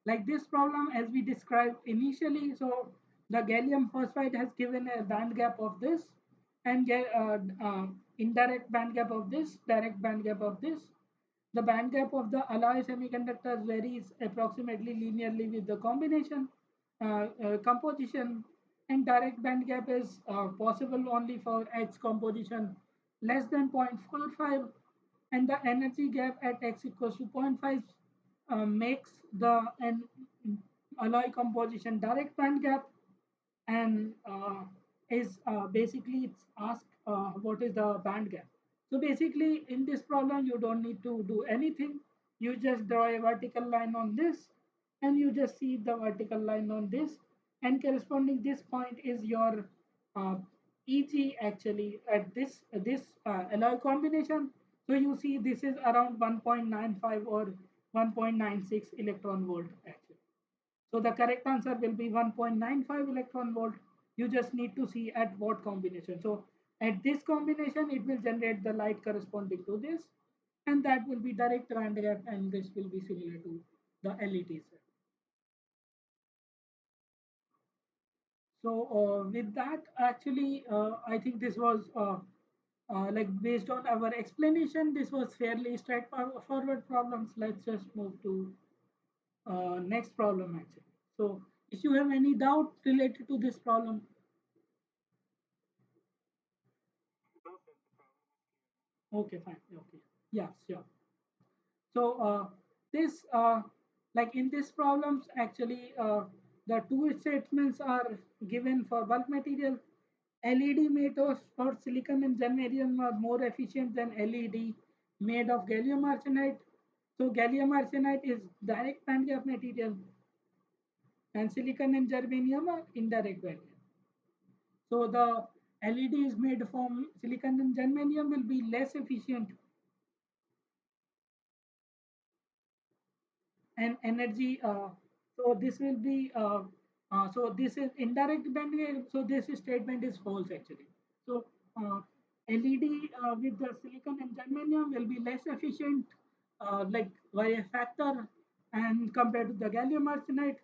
like this problem as we described initially, so the gallium phosphide has given a band gap of this, and indirect band gap of this, direct band gap of this. The band gap of the alloy semiconductors varies approximately linearly with the combination composition, and direct band gap is possible only for X composition less than 0.45, and the energy gap at X equals to zero point 0.5 makes the alloy composition direct band gap, and is basically it's asked what is the band gap. So basically in this problem you don't need to do anything. You just draw a vertical line on this, and you just see the vertical line on this, and corresponding this point is your uh, EG actually at this alloy combination. So you see this is around 1.95 or 1.96 electron volt actually. So the correct answer will be 1.95 electron volt. You just need to see at what combination. So At this combination, it will generate the light corresponding to this, and that will be direct band gap, and this will be similar to the LEDs. So with that, actually, I think this was like based on our explanation, this was fairly straightforward problems. Let's just move to next problem actually. So if you have any doubt related to this problem, okay, fine, okay, yeah, sure. So this like in these problems actually the two statements are given for bulk material. LED made of for silicon and germanium are more efficient than LED made of gallium arsenide. So gallium arsenide is direct band gap material and silicon and germanium are indirect band gap. So the LED is made from silicon and germanium will be less efficient and energy. So this will be so this is indirect band. So this statement is false actually. So LED with the silicon and germanium will be less efficient, like by a factor, and compared to the gallium arsenide.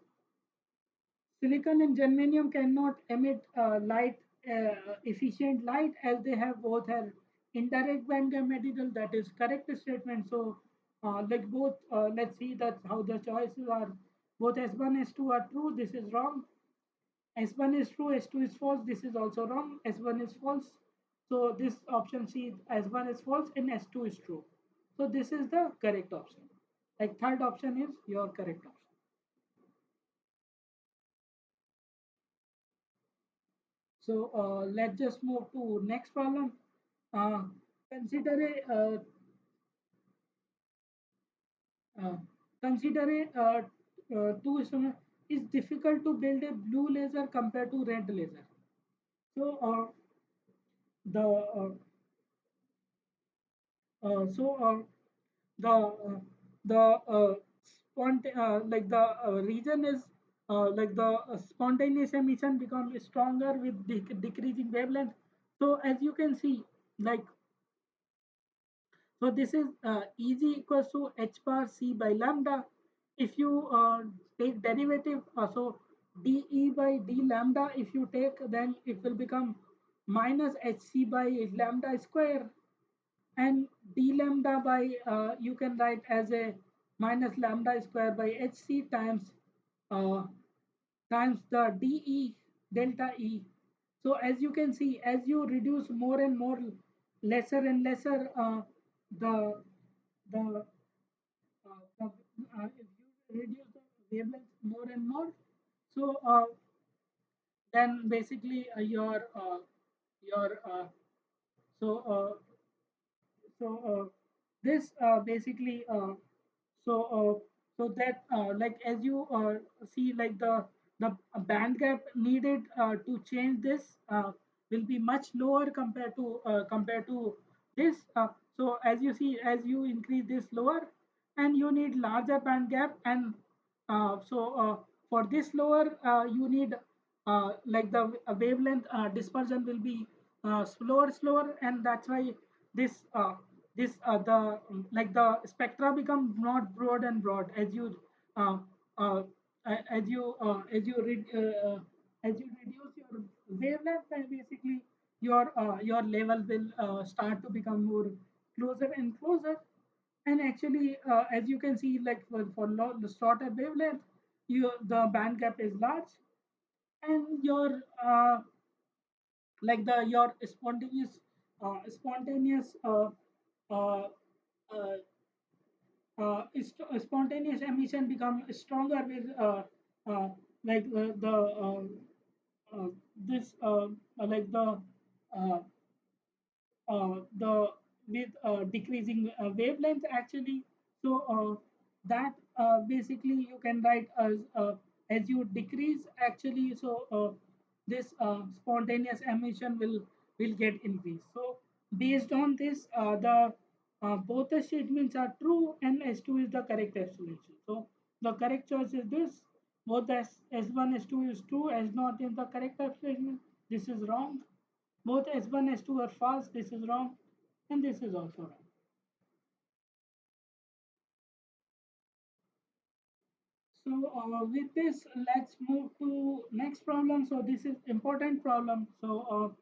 Silicon and germanium cannot emit efficient light as they have both have indirect band gap material. That is correct statement. So like both, let's see that how the choices are. Both S1, S2 are true. This is wrong. S1 is true. S2 is false. This is also wrong. S1 is false. So this option C, S1 is false and S2 is true. So this is the correct option. Like third option is your correct option. So let's just move to next problem. Uh, consider a uh, consider a two instrument is difficult to build a blue laser compared to red laser. So the so the like the region is like the spontaneous emission becomes stronger with decreasing wavelength. So as you can see, like so this is Eg equals to h bar c by lambda. If you take derivative, so dE by d lambda, if you take, then it will become minus hc by lambda square, and d lambda by you can write as a minus lambda square by hc uh, times the dE delta E. So as you can see, as you reduce more and more, lesser and lesser the the, if you reduce the wavelength more and more, so then basically your so so this basically so so that like as you see, like the band gap needed to change this will be much lower compared to this. So as you see, as you increase this lower, and you need larger band gap, and so for this lower you need like the wavelength dispersion will be slower, and that's why this the like the spectra become not broad and broad as you uh, uh, as you as you reduce your wavelength, then basically your level will start to become more closer and closer. And actually as you can see, like the shorter wavelength, the band gap is large, and your like the your spontaneous uh, uh, spontaneous emission become stronger with like the this like uh, the with decreasing wavelength actually. So that basically you can write as you decrease actually. So this spontaneous emission will get increased. So based on this the both the statements are true, and S2 is the correct explanation. So the correct choice is this. Both S1 S2 is true, S not is the correct explanation. This is wrong. Both S1, S2 are fast. This is wrong, and this is also wrong. So with this, let's move to next problem. So this is important problem. So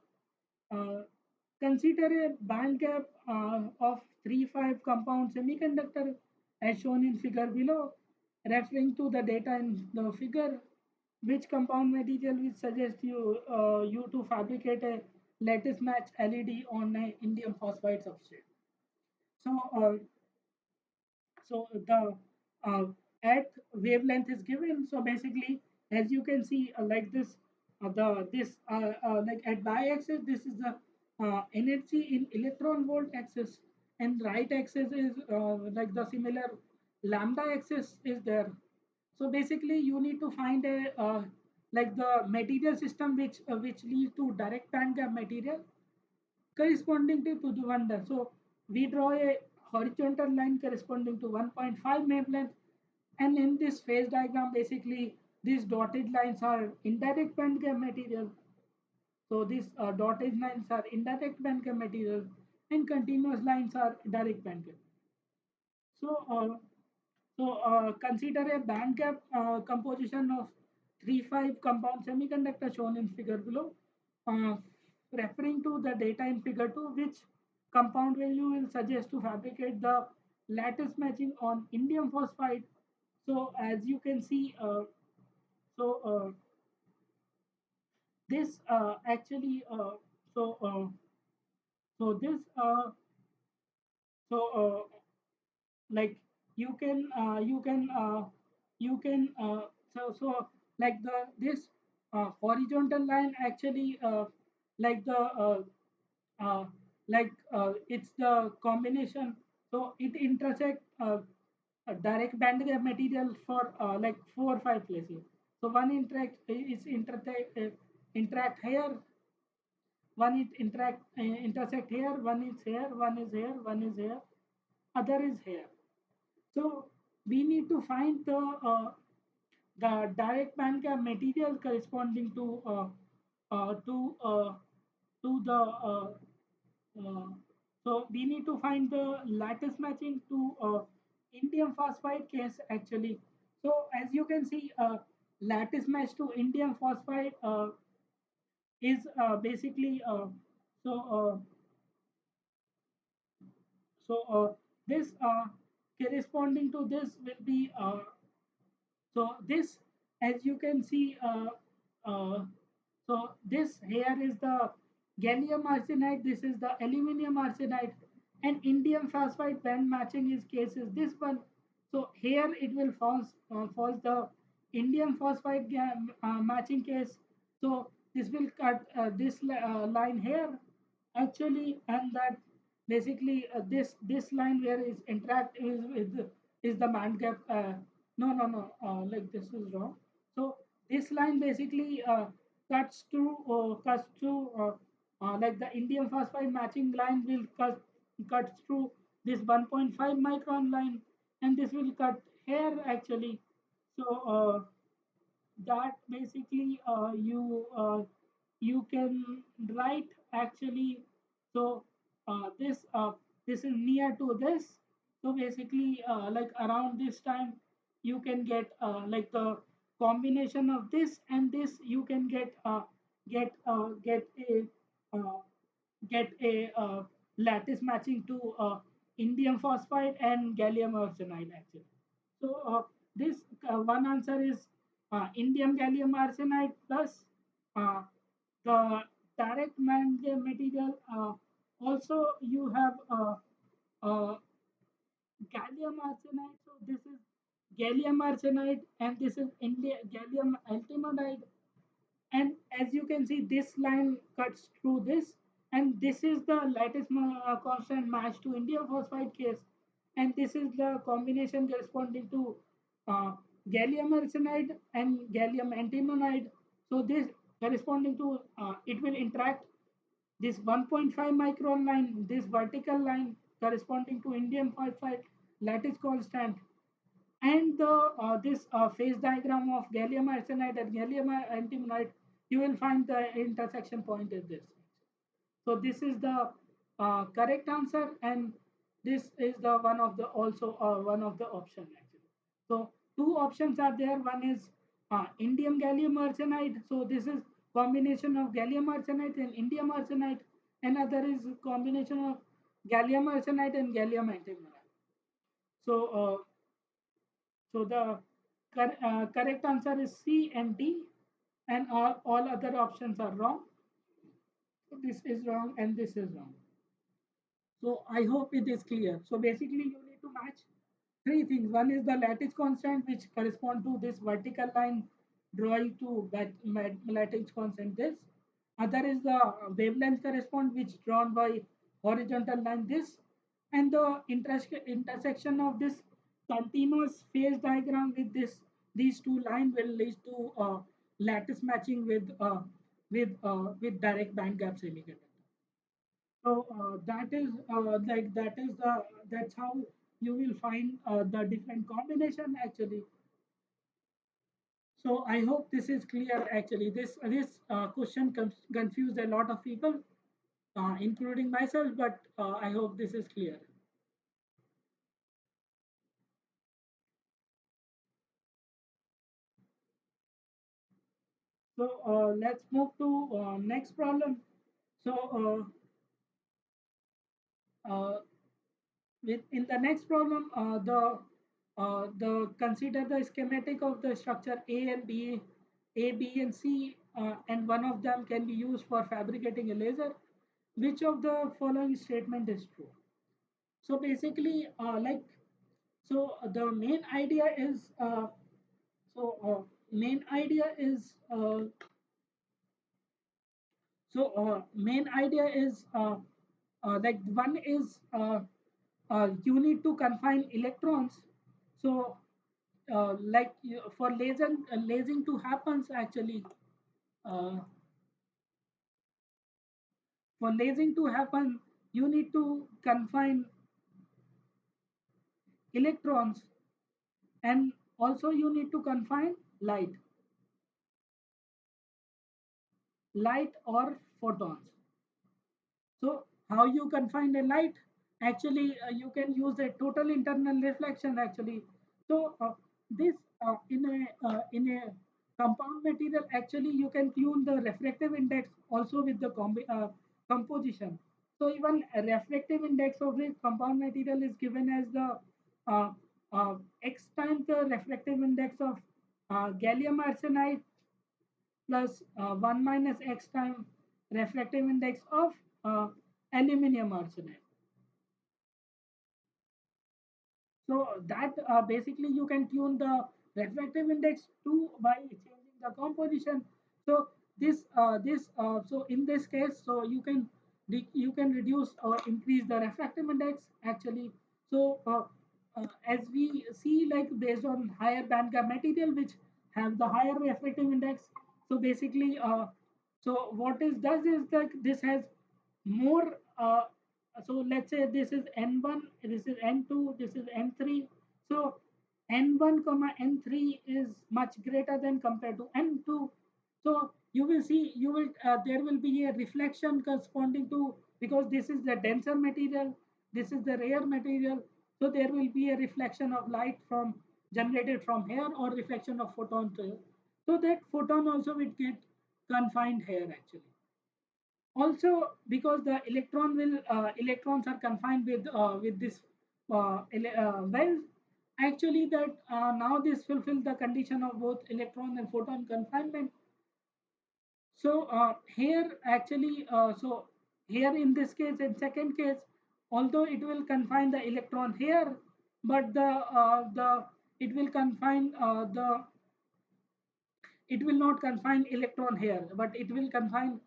consider a band gap of 3,5 compound semiconductor as shown in figure below. Referring to the data in the figure, which compound material will suggest you to fabricate a lattice match LED on a indium phosphide substrate. So the uh, at wavelength is given. So basically, as you can see, like this, the this like at y-axis, this is the energy in electron volt axis, and right axis is like the similar lambda axis is there. So basically, you need to find a like the material system which leads to direct band gap material corresponding to the wonder. So we draw a horizontal line corresponding to 1.5 wavelength, and in this phase diagram, basically these dotted lines are indirect band gap material. So these dotted lines are indirect band gap material, and continuous lines are direct band gap. So consider a band gap composition of 3,5 compound semiconductor shown in figure below. Uh, Referring to the data in figure 2, which compound value will suggest to fabricate the lattice matching on indium phosphide. So as you can see, so this actually, so so this so like you can like the this horizontal line actually like the uh, it's the combination, so it intersect a direct band gap material for like 4 or 5 places. So one interact here, one is intersect here, one is here, one is here, one is here, other is here. So we need to find the direct band gap material corresponding uh, to uh, to the uh, so we need to find the lattice matching to indium phosphide case actually. So as you can see, lattice match to indium phosphide is basically so uh, this corresponding to this will be so this, as you can see, so this here is the gallium arsenide, this is the aluminum arsenide, and indium phosphide band matching is cases this one. So here it will falls the indium phosphide matching case. So this will cut this line here actually, and that basically this line where is interact is the band gap. No, like this is wrong. So this line basically cuts through like the indium phosphide matching line will cut through this 1.5 micron line, and this will cut here actually. So that basically you can write actually. So this is near to this. So basically like around this time you can get like the combination of this and this, you can get uh, get a lattice matching to indium phosphide and gallium arsenide actually. So this one answer is indium gallium arsenide plus uh, the direct material. Also, you have uh, gallium arsenide. So this is gallium arsenide, and this is gallium antimonide. And as you can see, this line cuts through this, and this is the lattice constant match to indium phosphide case, and this is the combination corresponding to uh, gallium arsenide and gallium antimonide. So this corresponding to it will interact this 1.5 micron line, this vertical line corresponding to indium phosphide lattice constant, and the this phase diagram of gallium arsenide and gallium antimonide, you will find the intersection point is this. So this is the correct answer, and this is the one of the also one of the option actually. So two options are there. One is indium gallium arsenide. So this is combination of gallium arsenide and indium arsenide. Another is combination of gallium arsenide and gallium antimonide. So the correct answer is C and D, and all other options are wrong. So this is wrong and this is wrong. So I hope it is clear. So basically you need to match three things. One is the lattice constant which correspond to this vertical line drawing to that lattice constant this. Other is the wavelength correspond which drawn by horizontal line this. And the intersection of this continuous phase diagram with these two lines will lead to lattice matching with direct band gap semiconductor. So that's how you will find the different combination actually. So I hope this is clear actually. This question confused a lot of people, including myself, but I hope this is clear. So let's move to next problem. So with in the next problem, the consider the schematic of the structure A and B, A, B, and C, and one of them can be used for fabricating a laser. Which of the following statement is true? So basically, the main idea is main idea is main idea is like one is you need to confine electrons. So for lasing to happens actually, uh, for lasing to happen you need to confine electrons, and also you need to confine light or photons. So how you confine a light? Actually, you can use a total internal reflection actually. So this in a compound material, actually you can tune the refractive index also with the composition. So even a refractive index of this compound material is given as the uh, x times the refractive index of gallium arsenide plus 1 minus x time refractive index of aluminum arsenide. So that basically you can tune the refractive index to by changing the composition. So so in this case, so you can reduce or increase the refractive index actually. So as we see, like based on higher bandgap material which have the higher refractive index. So basically, so what is does is that this has more so let's say this is n1, this is n2, this is n3. So n1 comma n3 is much greater than compared to n2. So you will see, you will there will be a reflection corresponding to, because this is the denser material, this is the rare material. So there will be a reflection of light from generated from here, or reflection of photon to, so that photon also will get confined here actually. Also because the electrons are confined with this well, actually that now this fulfills the condition of both electron and photon confinement. So here actually here in this case, in second case, although it will confine the electron here, but the it will confine it will not confine electron here, but it will confine,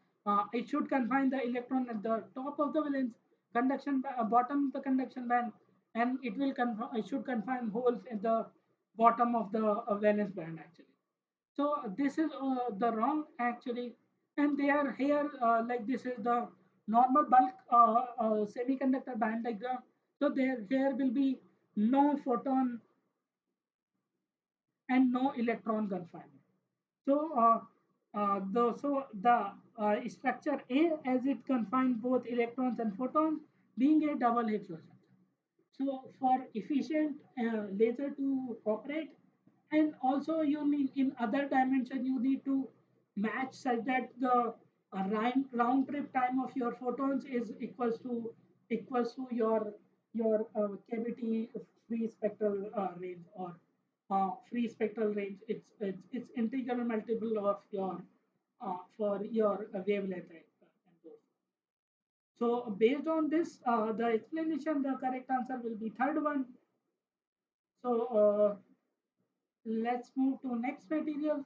it should confine the electron at the top of the valence conduction, bottom of the conduction band, and it should confine holes at the bottom of the valence band actually. So this is the wrong actually, and they are here like this is the normal bulk semiconductor band diagram. So there will be no photon and no electron confinement. So The structure A, as it confines both electrons and photons, being a double heterostructure. So for efficient laser to operate, and also you need in other dimension you need to match such that the round trip time of your photons is equals to your cavity free spectral range, or free spectral range. It's integral multiple of your for your wavelength, right? And those. So based on this, the explanation, the correct answer will be third one. So let's move to next material.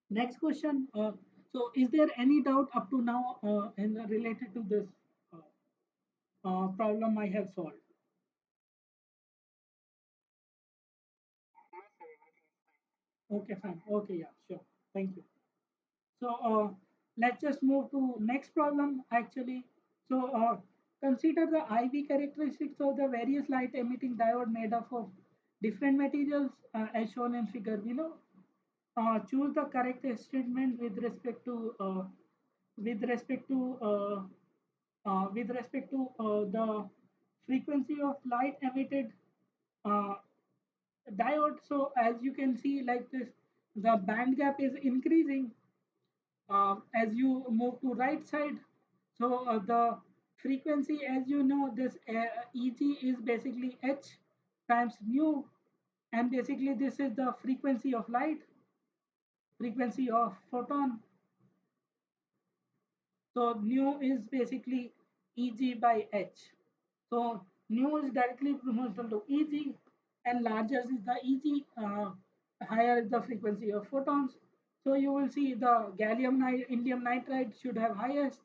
Next question. So is there any doubt up to now in related to this uh, problem I have solved? Okay, fine. Okay, yeah, sure. Thank you. So let's just move to next problem actually. So consider the IV characteristics of the various light emitting diode made up of different materials as shown in figure below. Choose the correct statement with respect to the frequency of light emitted uh, diode. So as you can see like this, the band gap is increasing as you move to right side. So the frequency, as you know, this Eg is basically h times nu, and basically this is the frequency of light, frequency of photon. So nu is basically Eg by h. So nu is directly proportional to Eg, and larger is the Eg, higher is the frequency of photons. So you will see the indium nitride should have highest.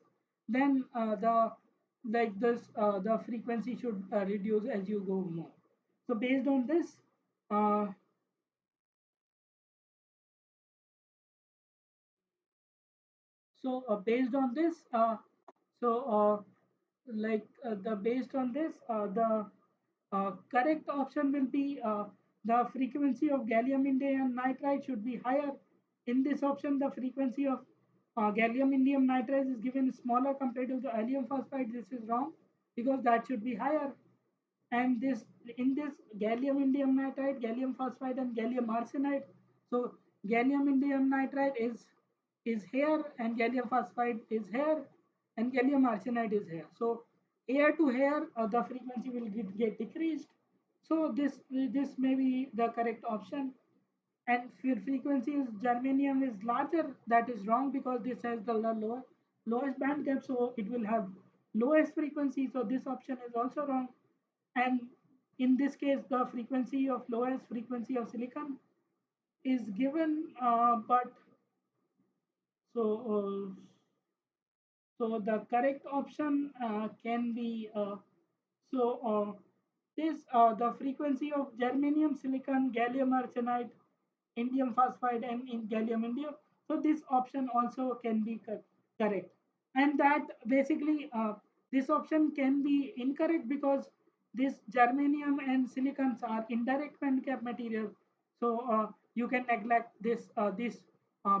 Then the like this the frequency should reduce as you go more. So based on this, uh, based on this, so the based on this, the correct option will be the frequency of gallium indium nitride should be higher. In this option, the frequency of gallium indium nitride is given smaller compared to the allium phosphide. This is wrong because that should be higher. And this in this gallium indium nitride, gallium phosphide, and gallium arsenide. So gallium indium nitride is here, and gallium phosphide is here, and gallium arsenide is here. So here to here, the frequency will get decreased. So this may be the correct option. And frequency is germanium is larger. That is wrong because this has the lowest band gap, so it will have lowest frequency. So this option is also wrong. And in this case, the frequency of lowest frequency of silicon is given, but so so the correct option can be so this the frequency of germanium, silicon, gallium arsenide, indium phosphide, and in gallium indium. So this option also can be correct, and that basically this option can be incorrect because this germanium and silicons are indirect band gap material. So you can neglect this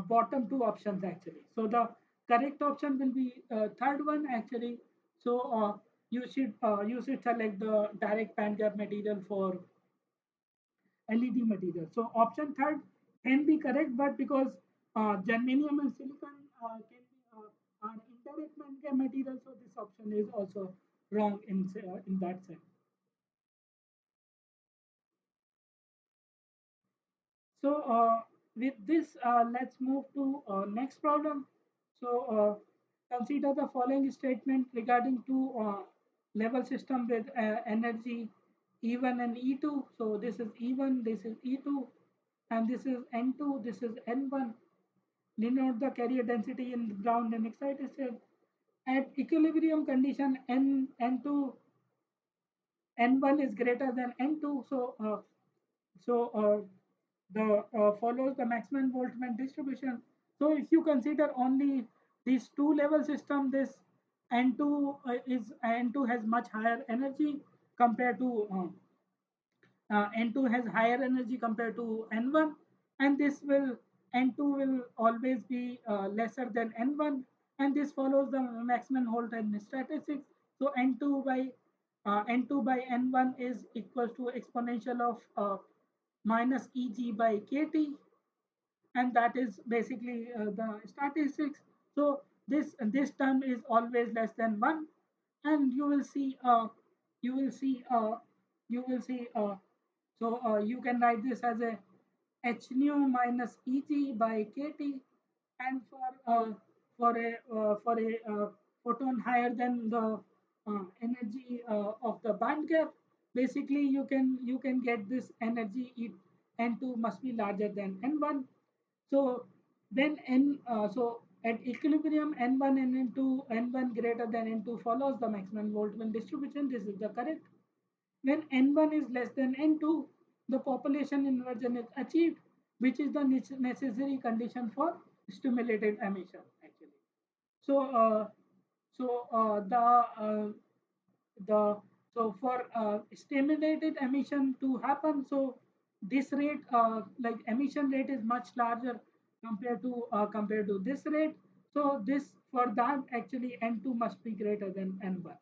bottom two options actually. So the correct option will be third one actually. So you should select the direct band gap material for LED material. So option third can be correct, but because germanium and silicon can be are indirect band gap material, so this option is also wrong in that sense. So with this, let's move to next problem. So consider the following statement regarding two level system with energy E1 and E2. So this is E1, this is E2, and this is N2, this is N1. Denote the carrier density in ground and excited state. At equilibrium condition, N2 N1 is greater than N2. So the follows the maximum Boltzmann distribution. So if you consider only these two level system, this N2 has much higher energy compared to N2 has higher energy compared to N1, and this will N2 will always be lesser than N1, and this follows the maximum Holton statistics. So N2 by N1 is equals to exponential of minus Eg by Kt, and that is basically the statistics. So this term is always less than 1, and you will see you will see you can write this as a h nu minus Eg by Kt, and for a photon higher than the energy of the band gap, basically you can get this energy if N2 must be larger than N1. So when so at equilibrium N1 and N2 greater than N2 follows the maximum Boltzmann distribution. This is the correct. When N1 is less than N2, the population inversion is achieved, which is the necessary condition for stimulated emission actually. So the so for stimulated emission to happen, so this rate like emission rate is much larger compared to this rate. So this for that actually N2 must be greater than N1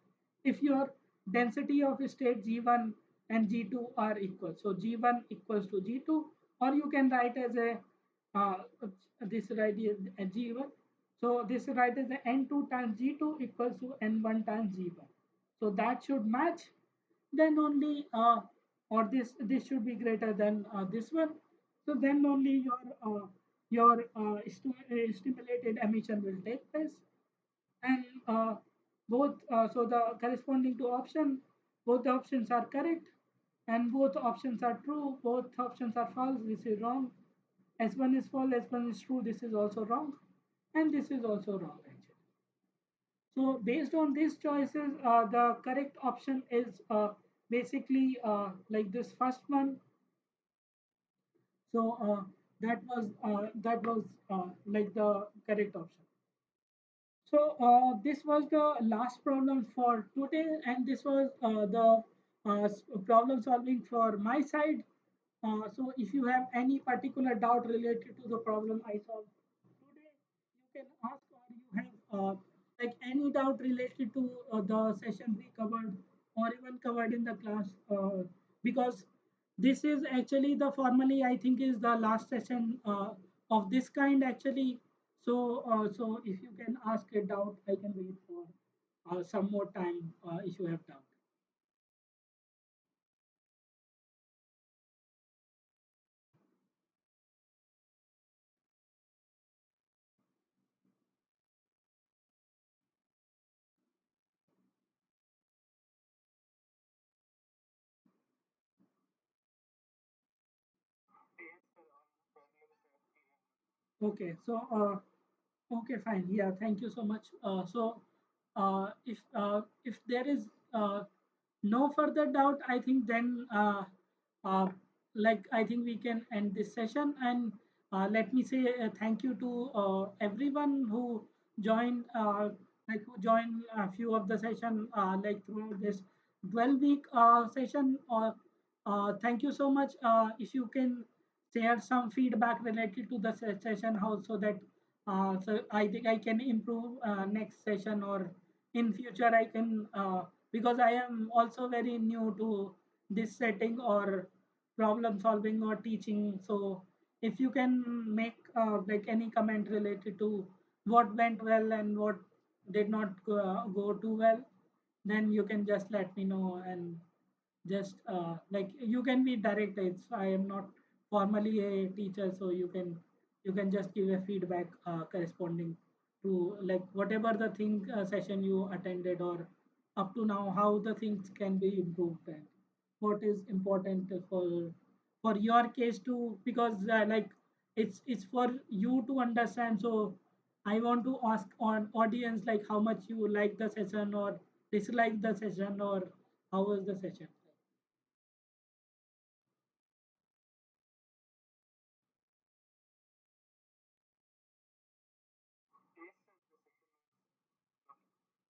if your density of state G1 and G2 are equal. So G1 equals to G2, or you can write as a uh, this right is a G1. So this right is the N2 times G2 equals to N1 times G1. So that should match. Then only or this should be greater than this one. So then only your stimulated emission will take place, and both so the corresponding to option, both the options are correct, and both options are true, both options are false, this is wrong. S1 is false, S1 is true, this is also wrong, and this is also wrong actually. So based on these choices, the correct option is basically like this first one. So that was like the correct option. So this was the last problem for today, and this was the problem solving for my side. So if you have any particular doubt related to the problem I solved today, you can ask, or you have like any doubt related to the session we covered or even covered in the class, because this is actually the formally I think is the last session of this kind actually. So so if you can ask a doubt, I can wait for some more time if you have doubt. Okay, so okay, fine. Yeah, thank you so much. So, if there is no further doubt, I think then like I think we can end this session. And let me say thank you to everyone who joined, like who joined a few of the session like throughout this 12-week session. Thank you so much. If you can share some feedback related to the session, how so that so I think I can improve next session, or in future I can because I am also very new to this setting or problem solving or teaching. So if you can make like any comment related to what went well and what did not go too well, then you can just let me know, and just like you can be direct. It's I am not formally a teacher, so you can just give a feedback corresponding to like whatever the thing session you attended, or up to now how the things can be improved, and what is important for your case too, because like it's for you to understand. So I want to ask on audience like how much you like the session or dislike the session, or how was the session.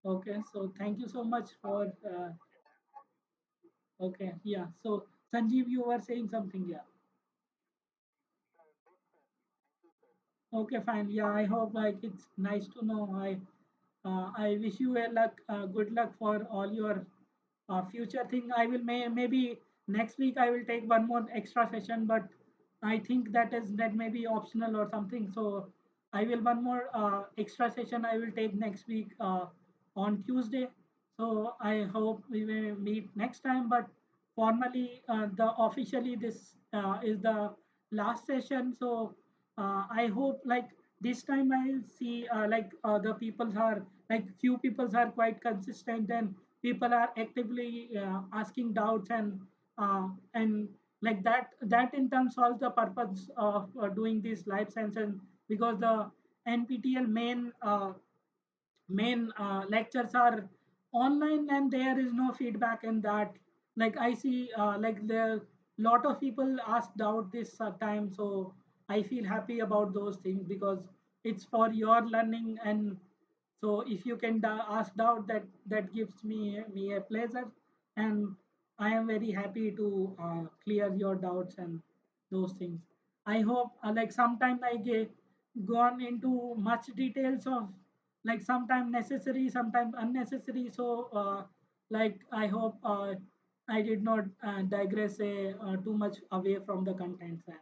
Okay, so thank you so much for. Okay, yeah. So Sanjeev, you were saying something, yeah. Okay, fine. Yeah, I hope like it's nice to know. I wish you a luck, good luck for all your future thing. I will maybe next week I will take one more extra session, but I think that may be optional or something. So I will one more extra session I will take next week on Tuesday. So I hope we will meet next time. But formally, the officially this is the last session. So I hope like this time I'll see like the peoples are like few peoples are quite consistent and people are actively asking doubts and like that in turn solves the purpose of doing these life sciences because the NPTEL main lectures are online and there is no feedback in that. Like I see like the lot of people asked out this time, so I feel happy about those things because it's for your learning. And so if you can ask out, that gives me a pleasure, and I am very happy to clear your doubts and those things. I hope like sometime I get gone into much details of like sometimes necessary, sometimes unnecessary. So like I hope I did not digress too much away from the contents. And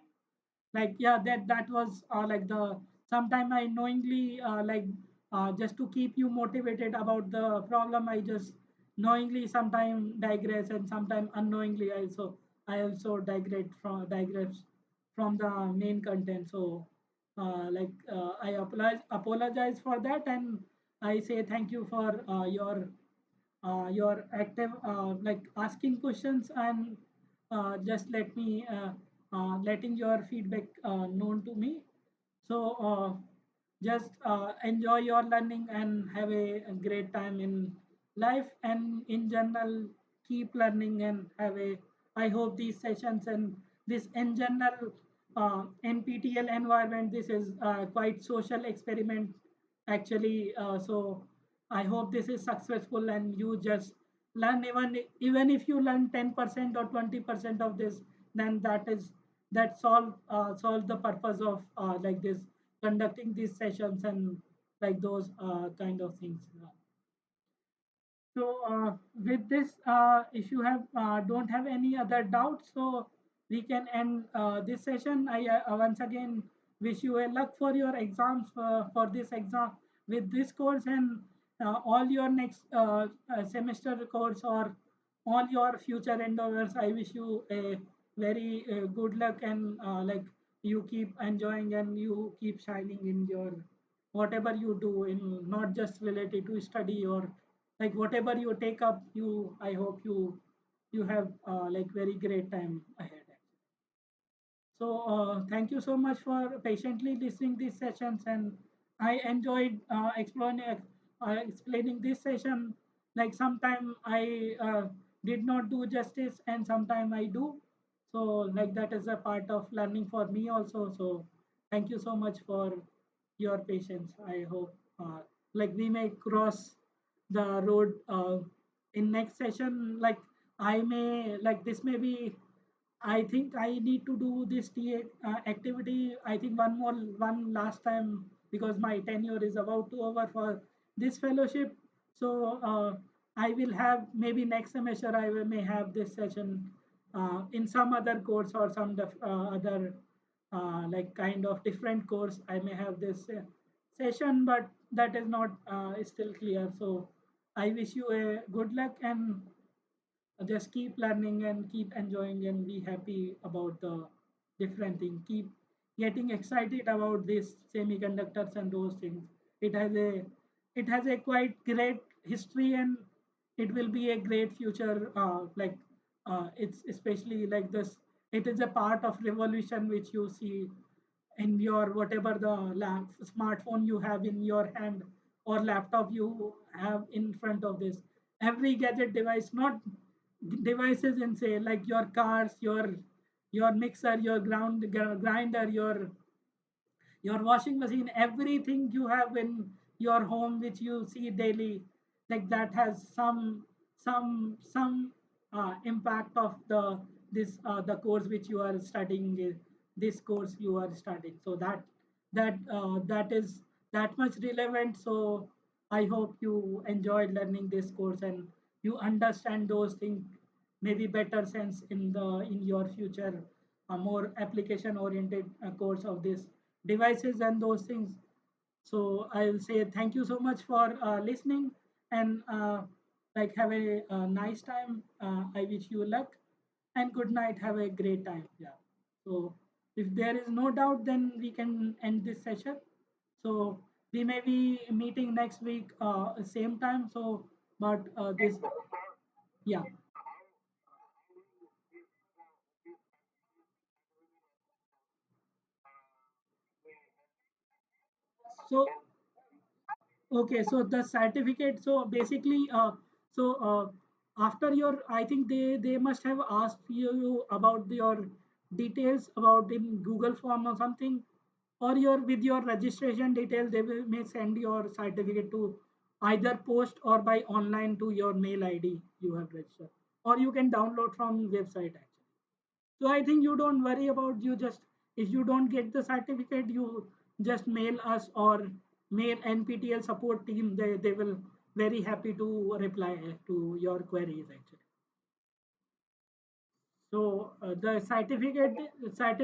like yeah, that was like the sometime I knowingly like just to keep you motivated about the problem, I just knowingly sometime digress, and sometime unknowingly I also digress from the main content. So I apologize for that, and I say thank you for your active like asking questions and just letting your feedback known to me. So just enjoy your learning and have a great time in life, and in general keep learning and have a I hope these sessions and this in general NPTEL environment, this is quite social experiment actually. So I hope this is successful and you just learn, even if you learn 10% or 20% of this, then that solve the purpose of like this conducting these sessions and like those kind of things. So with this, if you have don't have any other doubts, so we can end this session. I once again wish you a luck for your exams for this exam with this course, and all your next semester course or all your future endeavors. I wish you a very good luck, and like you keep enjoying and you keep shining in your whatever you do, in not just related to study or like whatever you take up. I hope you have like very great time ahead. So thank you so much for patiently listening these sessions, and I enjoyed explaining this session. Like sometime I did not do justice, and sometime I do. So like that is a part of learning for me also. So thank you so much for your patience. I hope like we may cross the road in next session. Like I may like this may be I think I need to do this TA activity. I think one last time because my tenure is about to over for this fellowship. So I will have maybe next semester may have this session in some other course or some other like kind of different course. I may have this session, but that is not still clear. So I wish you a good luck, and just keep learning and keep enjoying and be happy about the different thing. Keep getting excited about this semiconductors and those things. It has a quite great history, and it will be a great future. It's especially like this, it is a part of revolution which you see in your whatever the smartphone you have in your hand or laptop you have in front of this. Every gadget device, not devices in say like your cars, your mixer, your grinder, your washing machine, everything you have in your home which you see daily, like that has some impact of the course which you are studying, this course you are studying. So that is that much relevant. So I hope you enjoyed learning this course and you understand those things maybe better sense in your future a more application oriented course of this devices and those things. So I will say thank you so much for listening and like have a nice time. I wish you luck and good night. Have a great time. Yeah. So if there is no doubt, then we can end this session. So we may be meeting next week, same time. So, but this, yeah. So okay, so the certificate. So basically, so after your, I think they must have asked you about your details about in Google form or something, or your with your registration details. They will may send your certificate to either post or by online to your mail ID you have registered, or you can download from website actually. So I think you don't worry about you just if you don't get the certificate, you just mail us or mail NPTEL support team. They will very happy to reply to your queries actually. So the certificate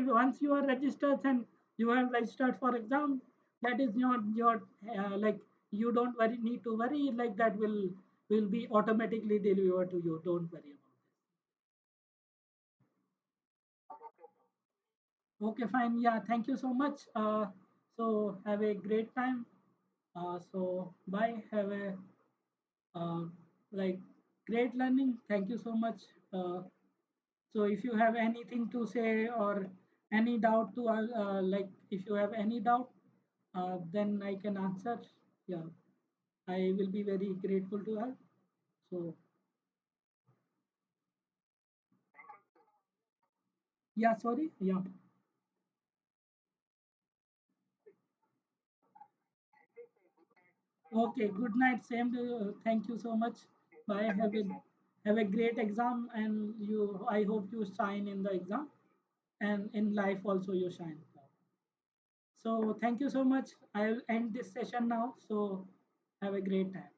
once you are registered and you have registered for exam, that is your like you don't worry need to worry like that will be automatically delivered to you. Don't worry about it. Okay, fine. Yeah, thank you so much. So have a great time. So bye. Have a uh, like great learning. Thank you so much. So if you have anything to say or any doubt to like if you have any doubt, then I can answer. Yeah, I will be very grateful to help. So yeah, sorry. Yeah. Okay, good night. Same to you. Thank you so much. Bye. Have a great exam, and you. I hope you shine in the exam, and in life also you shine. So thank you so much. I'll end this session now. So have a great time.